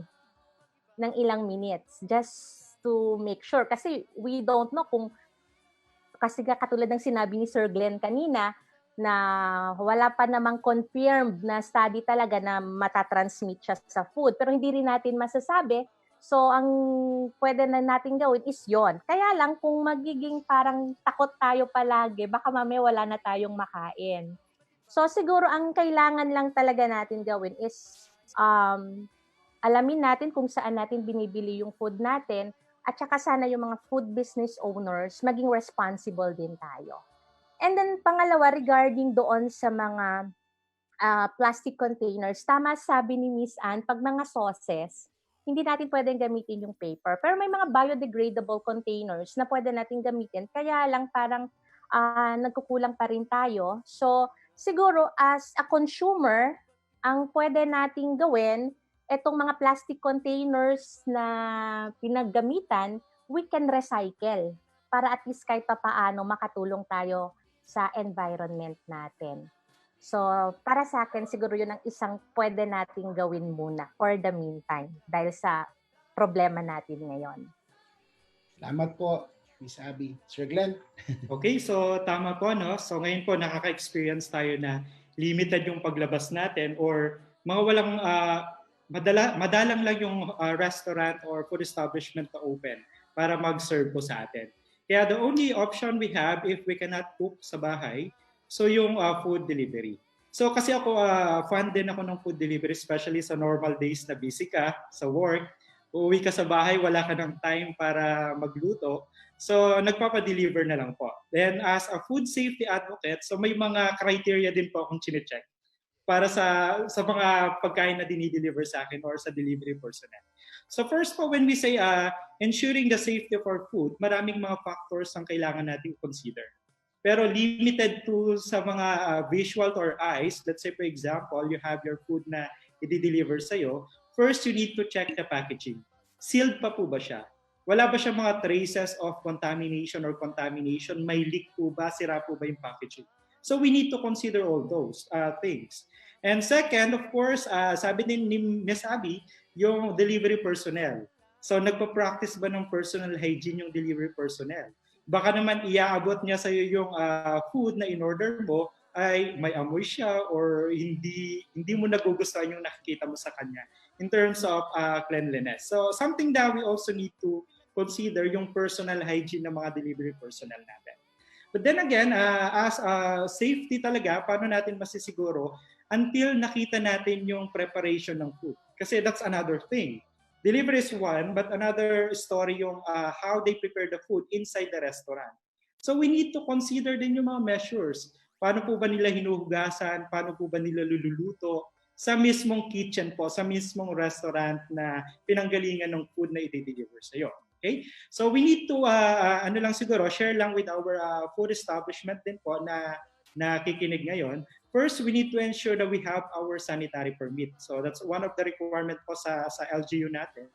ng ilang minutes just to make sure. Kasi we don't know kasi katulad ng sinabi ni Sir Glenn kanina, na wala pa namang confirmed na study talaga na matatransmit siya sa food. Pero hindi rin natin masasabi. So, ang pwede na natin gawin is yon. Kaya lang, kung magiging parang takot tayo palagi, baka mamaya wala na tayong makain. So, siguro ang kailangan lang talaga natin gawin is alamin natin kung saan natin binibili yung food natin, at saka sana yung mga food business owners maging responsible din tayo. And then pangalawa, regarding doon sa mga plastic containers, tama sabi ni Miss Ann, pag mga sauces, hindi natin pwedeng gamitin yung paper. Pero may mga biodegradable containers na pwede natin gamitin. Kaya lang parang nagkukulang pa rin tayo. So siguro as a consumer, ang pwede nating gawin, etong mga plastic containers na pinaggamitan, we can recycle para at least kahit papaano makatulong tayo sa environment natin. So, para sa akin, siguro yun ang isang pwede nating gawin muna for the meantime dahil sa problema natin ngayon. Salamat po, Miss Abby. Sir Glenn? Okay, so tama po, no? So ngayon po nakaka-experience tayo na limited yung paglabas natin or mga walang madalang lang yung restaurant or food establishment na open para mag-serve po sa atin. Kaya the only option we have if we cannot cook sa bahay, so yung food delivery. So kasi ako, fan din ako ng food delivery, especially sa normal days na busy ka sa work, uuwi ka sa bahay, wala ka ng time para magluto. So nagpapa-deliver na lang po. Then as a food safety advocate, so may mga criteria din po akong chine-check para sa mga pagkain na dinideliver sa akin or sa delivery personnel. So first po, when we say ensuring the safety of our food, maraming mga factors ang kailangan natin consider. Pero limited to sa mga visual or eyes, let's say for example, you have your food na i-deliver sa'yo, first you need to check the packaging. Sealed pa po ba siya? Wala ba siya mga traces of contamination or contamination? May leak po ba? Sira po ba yung packaging? So we need to consider all those things. And second, of course, sabi din ni Ms. Abby, yung delivery personnel. So nagpa-practice ba ng personal hygiene yung delivery personnel? Baka naman iaabot niya sa iyo yung food na in-order mo ay may amoy siya or hindi mo nagugustuhan yung nakikita mo sa kanya in terms of cleanliness. So something that we also need to consider yung personal hygiene ng mga delivery personnel natin. But then again, as safety talaga, paano natin masisiguro until nakita natin yung preparation ng food? Kasi that's another thing. Delivery is one, but another story yung how they prepare the food inside the restaurant. So we need to consider din yung mga measures. Paano po ba nila hinuhugasan? Paano po ba nila lululuto? Sa mismong kitchen po, sa mismong restaurant na pinanggalingan ng food na i-deliver sa'yo. Okay? So we need to, ano lang siguro, share lang with our food establishment din po na nakikinig ngayon. First, we need to ensure that we have our sanitary permit. So that's one of the requirement po sa LGU natin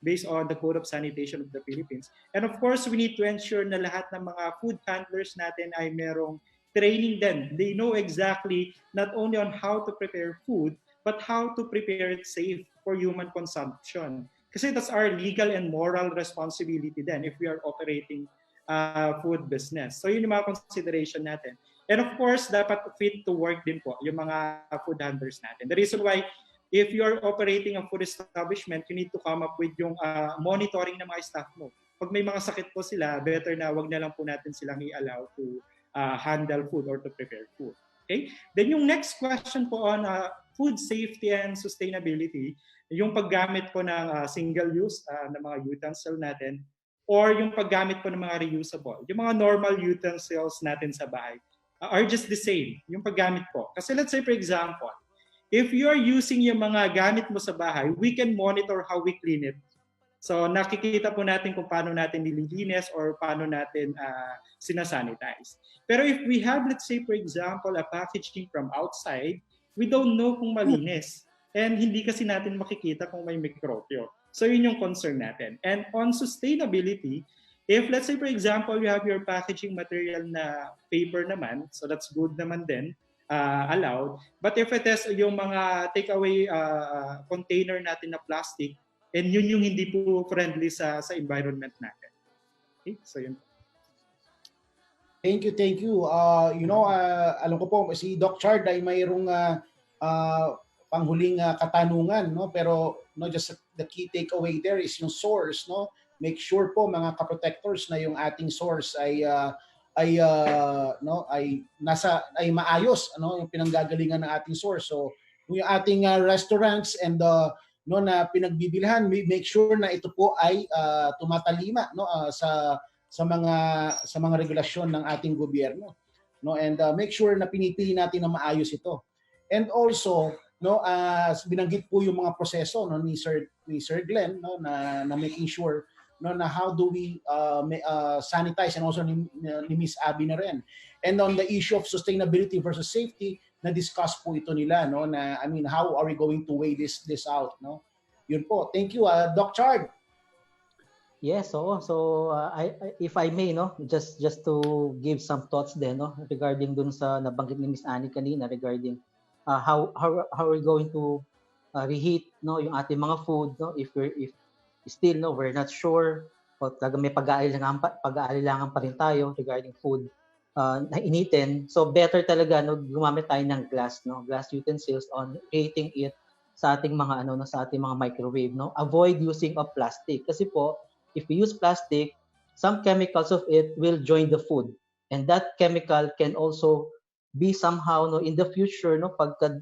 based on the Code of Sanitation of the Philippines. And of course, we need to ensure na lahat ng mga food handlers natin ay merong training din. They know exactly not only on how to prepare food, but how to prepare it safe for human consumption. Kasi that's our legal and moral responsibility then if we are operating food business. So yun yung mga consideration natin. And of course, dapat fit to work din po yung mga food handlers natin. The reason why, if you're operating a food establishment, you need to come up with yung monitoring ng mga staff mo. Pag may mga sakit po sila, better na wag na lang po natin silang i-allow to handle food or to prepare food. Okay? Then yung next question po on food safety and sustainability, yung paggamit po ng single-use ng mga utensil natin or yung paggamit po ng mga reusable. Yung mga normal utensils natin sa bahay are just the same, yung paggamit po. Kasi let's say for example, if you are using yung mga gamit mo sa bahay, we can monitor how we clean it. So nakikita po natin kung paano natin nililinis or paano natin sinasanitize. Pero if we have, let's say for example, a packaging from outside, we don't know kung malinis. And hindi kasi natin makikita kung may mikrobyo. So yun yung concern natin. And on sustainability, if let's say for example, you have your packaging material na paper naman, so that's good naman din, allowed. But if it is yung mga takeaway container natin na plastic, and yun yung hindi po friendly sa environment natin. Okay? So yun. Thank you. Alam ko po si Doc Chard ay mayroong panghuling katanungan, no, pero just the key takeaway there is yung source, no. Make sure po mga ka-protectors na yung ating source ay maayos, ano, yung pinanggagalingan ng ating source. So yung ating restaurants and na pinagbibilhan, make sure na ito po ay tumatalima, no, sa mga regulasyon ng ating gobyerno, no, and make sure na pinipili natin na maayos ito. And also, no, binanggit po yung mga proseso, no, ni Sir Glenn, no, na making sure, no, na how do we sanitize, and also ni Miss Abby na rin. And on the issue of sustainability versus safety, na-discuss po ito nila, no, na I mean, how are we going to weigh this out, no? Yun po. Thank you, Doc Chard. Yes, so if I may, no, just to give some thoughts then, no, regarding dun sa nabanggit ni Miss Annie kanina regarding how we're going to reheat, no, yung ating mga food, no, if still, no, we're not sure o talaga may pag-aalilangan pa rin tayo regarding food na initin. So better talaga, no, gumamit tayo ng glass, no, glass utensils on heating it sa ating mga sa ating mga microwave, no? Avoid using of plastic kasi po if we use plastic, some chemicals of it will join the food, and that chemical can also be somehow in the future, pagka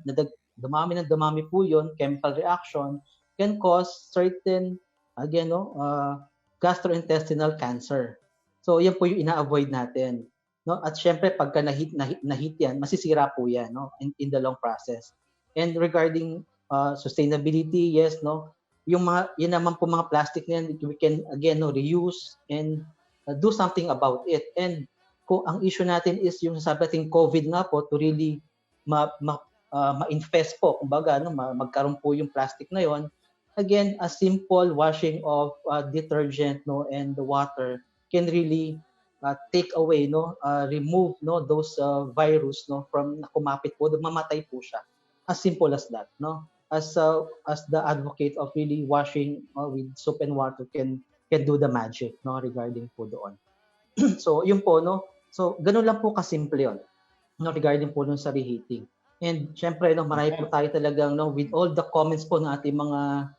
dumami po yun, chemical reaction can cause certain again gastrointestinal cancer. So yan po yung ina-avoid natin, no? At syempre pagka nahit yan, masisira po yan, no, in the long process. And regarding sustainability, yes, no, yung mga yun naman po mga plastic na yan, we can again reuse and do something about it. And kung ang issue natin is yung sabi natin COVID nga po, to really ma-infest po, kumbaga magkaroon po yung plastic na yon, again a simple washing of detergent and the water can really take away remove those virus from kumapit po, mamatay po siya. As simple as that, as the advocate of really washing with soap and water can do the magic regarding po doon. So yun po, so ganun lang po kasimple yon regarding po sa reheating. And syempre marami po tayo talagang with all the comments po ng ating mga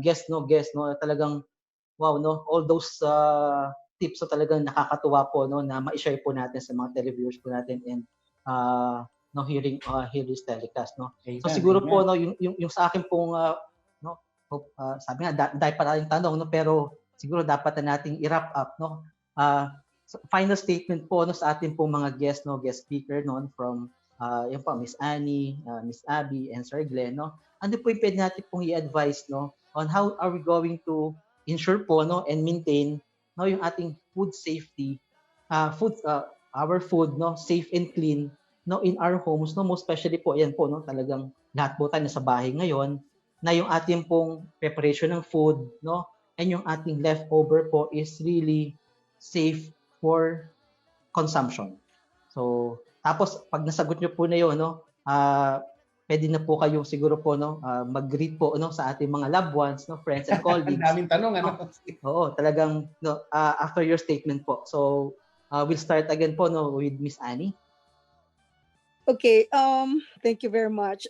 guest talagang wow, all those tips talagang nakakatuwa po na ma-share po natin sa mga televiewers po natin and hearing this telecast, So siguro po yung sa akin pong sabi nga dahil pa tayong tanong pero siguro dapat na nating i-wrap up, final statement po sa ating pong mga guest speaker from yung po Miss Annie, Miss Abby and Sir Glenn, ano po yung pwede natin pong i-advise on how are we going to ensure po and maintain yung ating food safety, our food safe and clean in our homes, most especially po yan po talagang lahat po tayo sa bahay ngayon na yung ating pong preparation ng food and yung ating leftover po is really safe for consumption. So tapos pag nasagot nyo po na yun pwede na po kayo siguro po mag-greet po sa ating mga loved ones, friends and colleagues. Ang daming tanong Oo, talagang after your statement po. So we'll start again po with Miss Annie. Okay, thank you very much.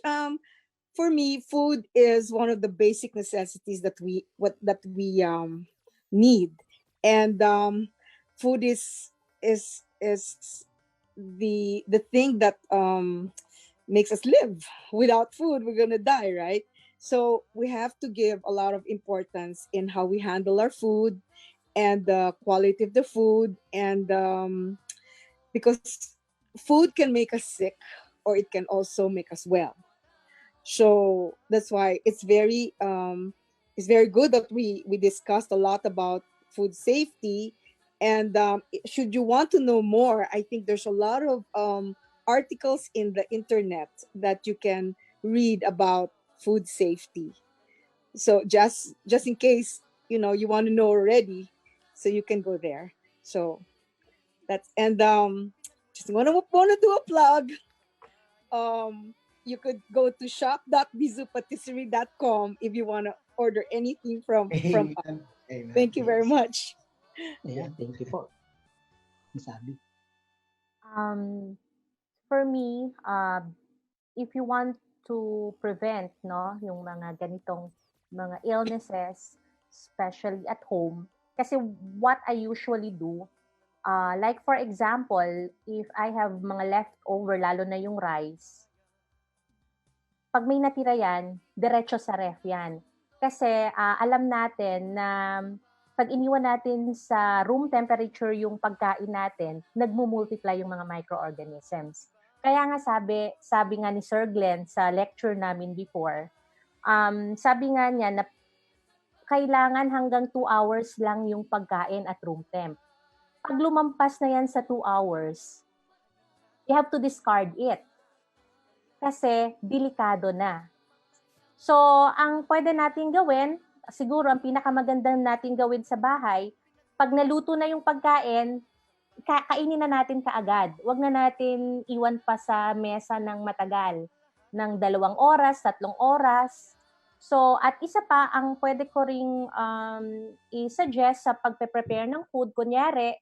For me, food is one of the basic necessities that we need, and food is the thing that makes us live. Without food, we're gonna die, right? So we have to give a lot of importance in how we handle our food and the quality of the food, and because food can make us sick or it can also make us well. So that's why it's very good that we discussed a lot about food safety. And should you want to know more, I think there's a lot of articles in the internet that you can read about food safety. So just in case you want to know already, so you can go there. So that's, and just want to do a plug. You could go to shop.bizupatisserie.com if you want to order anything from us. Amen. Thank you very much. Yeah, thank you po. Sabi. For me, if you want to prevent yung mga ganitong mga illnesses, especially at home, kasi what I usually do, like for example, if I have mga leftover, lalo na yung rice, pag may natira yan, diretso sa ref yan. Kasi alam natin na pag iniwan natin sa room temperature yung pagkain natin, nagmumultiply yung mga microorganisms. Kaya nga sabi nga ni Sir Glenn sa lecture namin before, sabi nga niya na kailangan hanggang 2 hours lang yung pagkain at room temp. Pag lumampas na yan sa 2 hours, you have to discard it. Kasi delikado na. So, ang pwede natin gawin, siguro ang pinakamagandang natin gawin sa bahay, pag naluto na yung pagkain, kainin na natin kaagad. Huwag na natin iwan pa sa mesa ng matagal, ng 2 oras, 3 oras. So, at isa pa, ang pwede ko ring i-suggest sa pagpe-prepare ng food, kunyari,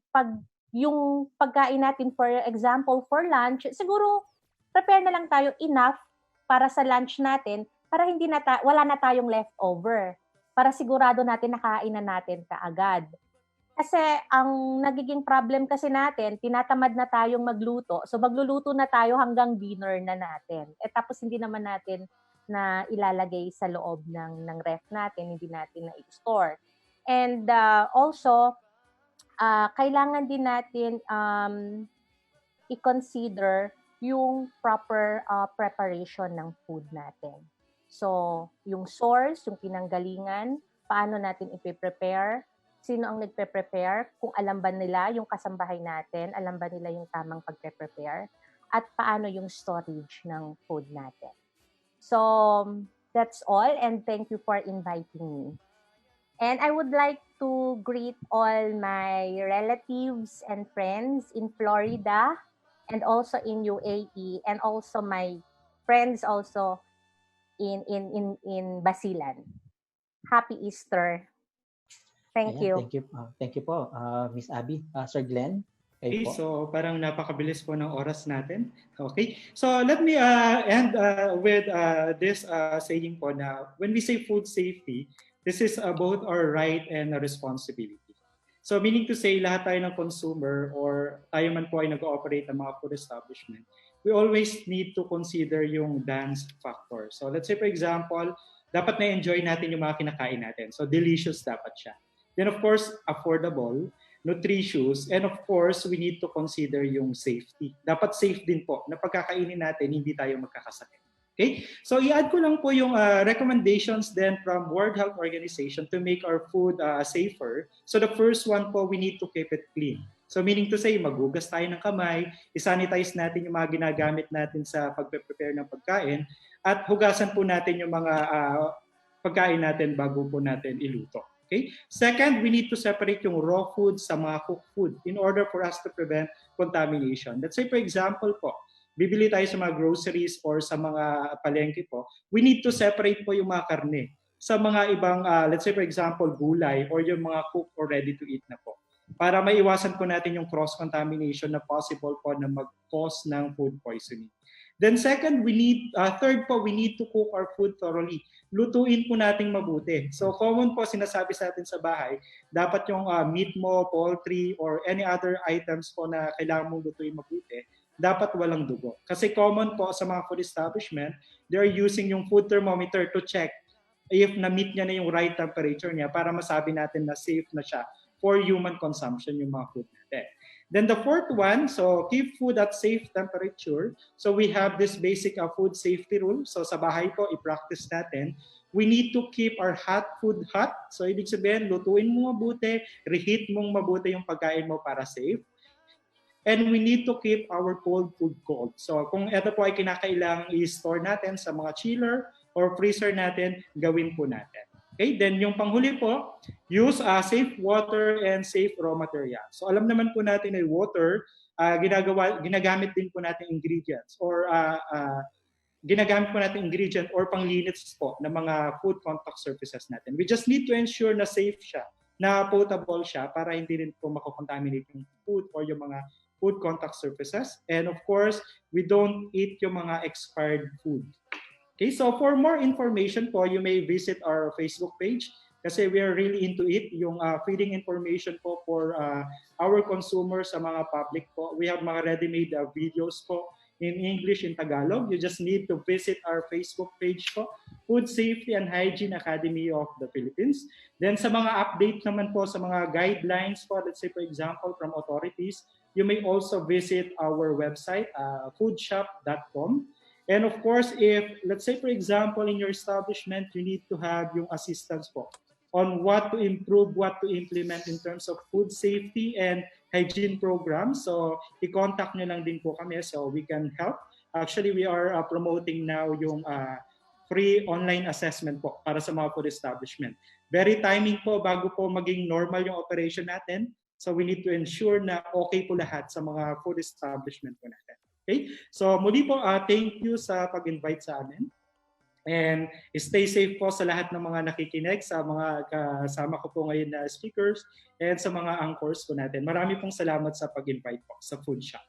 pag yung pagkain natin, for example, for lunch, siguro prepare na lang tayo enough para sa lunch natin, para hindi wala na tayong leftover. Para sigurado natin nakain na natin kaagad. Kasi ang nagiging problem kasi natin, tinatamad na tayong magluto. So magluluto na tayo hanggang dinner na natin. Tapos hindi naman natin na ilalagay sa loob ng ref natin, hindi natin na i-store. And also, kailangan din natin i-consider yung proper preparation ng food natin. So, yung source, yung pinanggalingan, paano natin i-prepare, sino ang nagpe-prepare, kung alam ba nila yung kasambahay natin, alam ba nila yung tamang pagpe-prepare, at paano yung storage ng food natin. So, that's all, and thank you for inviting me. And I would like to greet all my relatives and friends in Florida and also in UAE, and also my friends also in Basilan. Happy Easter. Thank you. Thank you po, Miss Abby. Sir Glenn. Okay, so parang napakabilis po ng oras natin. Okay, so let me end with this saying po na when we say food safety, this is both our right and a responsibility. So meaning to say, lahat tayo ng consumer or tayo man po ay nag-ooperate ng mga food establishment, we always need to consider yung dance factor. So let's say for example, dapat na-enjoy natin yung mga kinakain natin. So delicious dapat siya. Then of course, affordable, nutritious, and of course, we need to consider yung safety. Dapat safe din po na pagkakainin natin, hindi tayo magkakasakit. Okay? So i-add ko lang po yung recommendations then from World Health Organization to make our food safer. So the first one po, we need to keep it clean. So meaning to say, maghugas tayo ng kamay, isanitize natin yung mga ginagamit natin sa pagpe-prepare ng pagkain, at hugasan po natin yung mga pagkain natin bago po natin iluto. Okay? Second, we need to separate yung raw food sa mga cooked food in order for us to prevent contamination. Let's say for example po, bibili tayo sa mga groceries or sa mga palengke po, we need to separate po yung mga karne sa mga ibang, let's say for example, gulay or yung mga cooked or ready to eat na po. Para maiwasan po natin yung cross-contamination na possible po na mag-cause ng food poisoning. Then second, third po, we need to cook our food thoroughly. Lutuin po nating mabuti. So common po sinasabi sa atin sa bahay, dapat yung meat mo, poultry, or any other items po na kailangan mong lutuin mabuti, dapat walang dugo. Kasi common po sa mga food establishment, they're using yung food thermometer to check if na-meet niya na yung right temperature niya para masabi natin na safe na siya for human consumption yung mga food natin. Then the fourth one, so keep food at safe temperature. So we have this basic food safety rule. So sa bahay po, i-practice natin. We need to keep our hot food hot. So ibig sabihin, lutuin mo mabuti, reheat mong mabuti yung pagkain mo para safe. And we need to keep our cold food cold. So kung ito po ay kinakailangang i-store natin sa mga chiller or freezer natin, gawin po natin. Okay, then yung panghuli po, use safe water and safe raw material. So alam naman po natin ay water, ginagamit din po natin ingredients or ginagamit po natin ingredient or panglinitis po ng mga food contact surfaces natin. We just need to ensure na safe siya, na potable siya para hindi rin po makakontaminate yung food or yung mga food contact surfaces. And of course, we don't eat yung mga expired food. Okay, so for more information po, you may visit our Facebook page kasi we are really into it, yung feeding information po for our consumers sa mga public po. We have mga ready-made videos po in English and Tagalog. You just need to visit our Facebook page po, Food Safety and Hygiene Academy of the Philippines. Then sa mga update naman po sa mga guidelines po, let's say for example from authorities, you may also visit our website, foodshop.com. And of course, if, let's say for example, in your establishment, you need to have yung assistance po on what to improve, what to implement in terms of food safety and hygiene programs. So, i-contact nyo lang din po kami so we can help. Actually, we are promoting now yung free online assessment po para sa mga food establishment. Very timing po bago po maging normal yung operation natin. So, we need to ensure na okay po lahat sa mga food establishment po natin. Okay? So muli po, thank you sa pag-invite sa amin. And stay safe po sa lahat ng mga nakikinig, sa mga kasama ko po ngayon na speakers, and sa mga anchors po natin. Marami pong salamat sa pag-invite po sa Food Shop.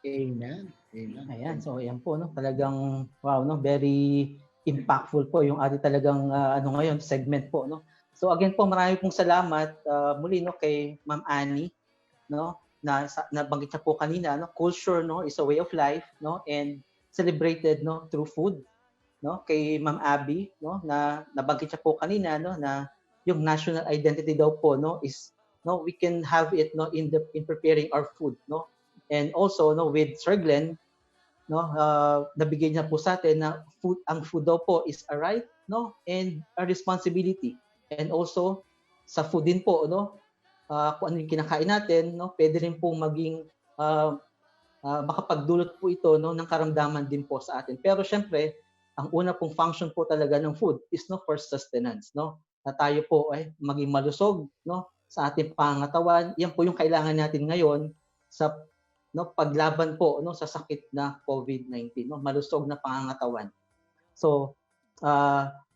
Amen. Ayan, so ayan po, no, talagang wow, no, very impactful po yung ating talagang ano ngayon segment po, no. So again po, marami pong salamat muli, no, kay Ma'am Annie, no, na nabanggit niya po kanina, no, culture, no, is a way of life, no, and celebrated, no, through food, no, kay Ma'am Abby, no, na nabanggit niya po kanina, no, na yung national identity daw po, no, is, no, we can have it, no, in preparing our food, no, and also, no, with Sir Glenn, no, nabigay niya po sa atin na ang food daw po is a right, no, and a responsibility, and also sa food din po, no, kung ano yung kinakain natin, no, pwede rin po maging makapagdulot po ito, no, ng karamdaman din po sa atin. Pero syempre, ang una pong function po talaga ng food is, no, for sustenance, no, na tayo po ay maging malusog, no, sa ating pangangatawan. Yan po yung kailangan natin ngayon sa, no, paglaban po, no, sa sakit na COVID-19, no, malusog na pangangatawan. So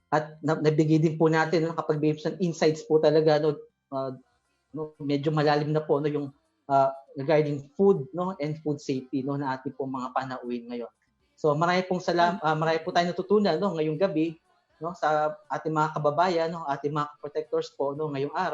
at nabigay din po natin, no, kapag may insights po talaga, no, no, medyo malalim na po, no, yung regarding food, no, and food safety, no, na ating po mga panauhin ngayon. So marami po tayong natutunan, no, ngayong gabi, no, sa ating mga kababayan, no, ating mga protectors po, no, ngayong araw.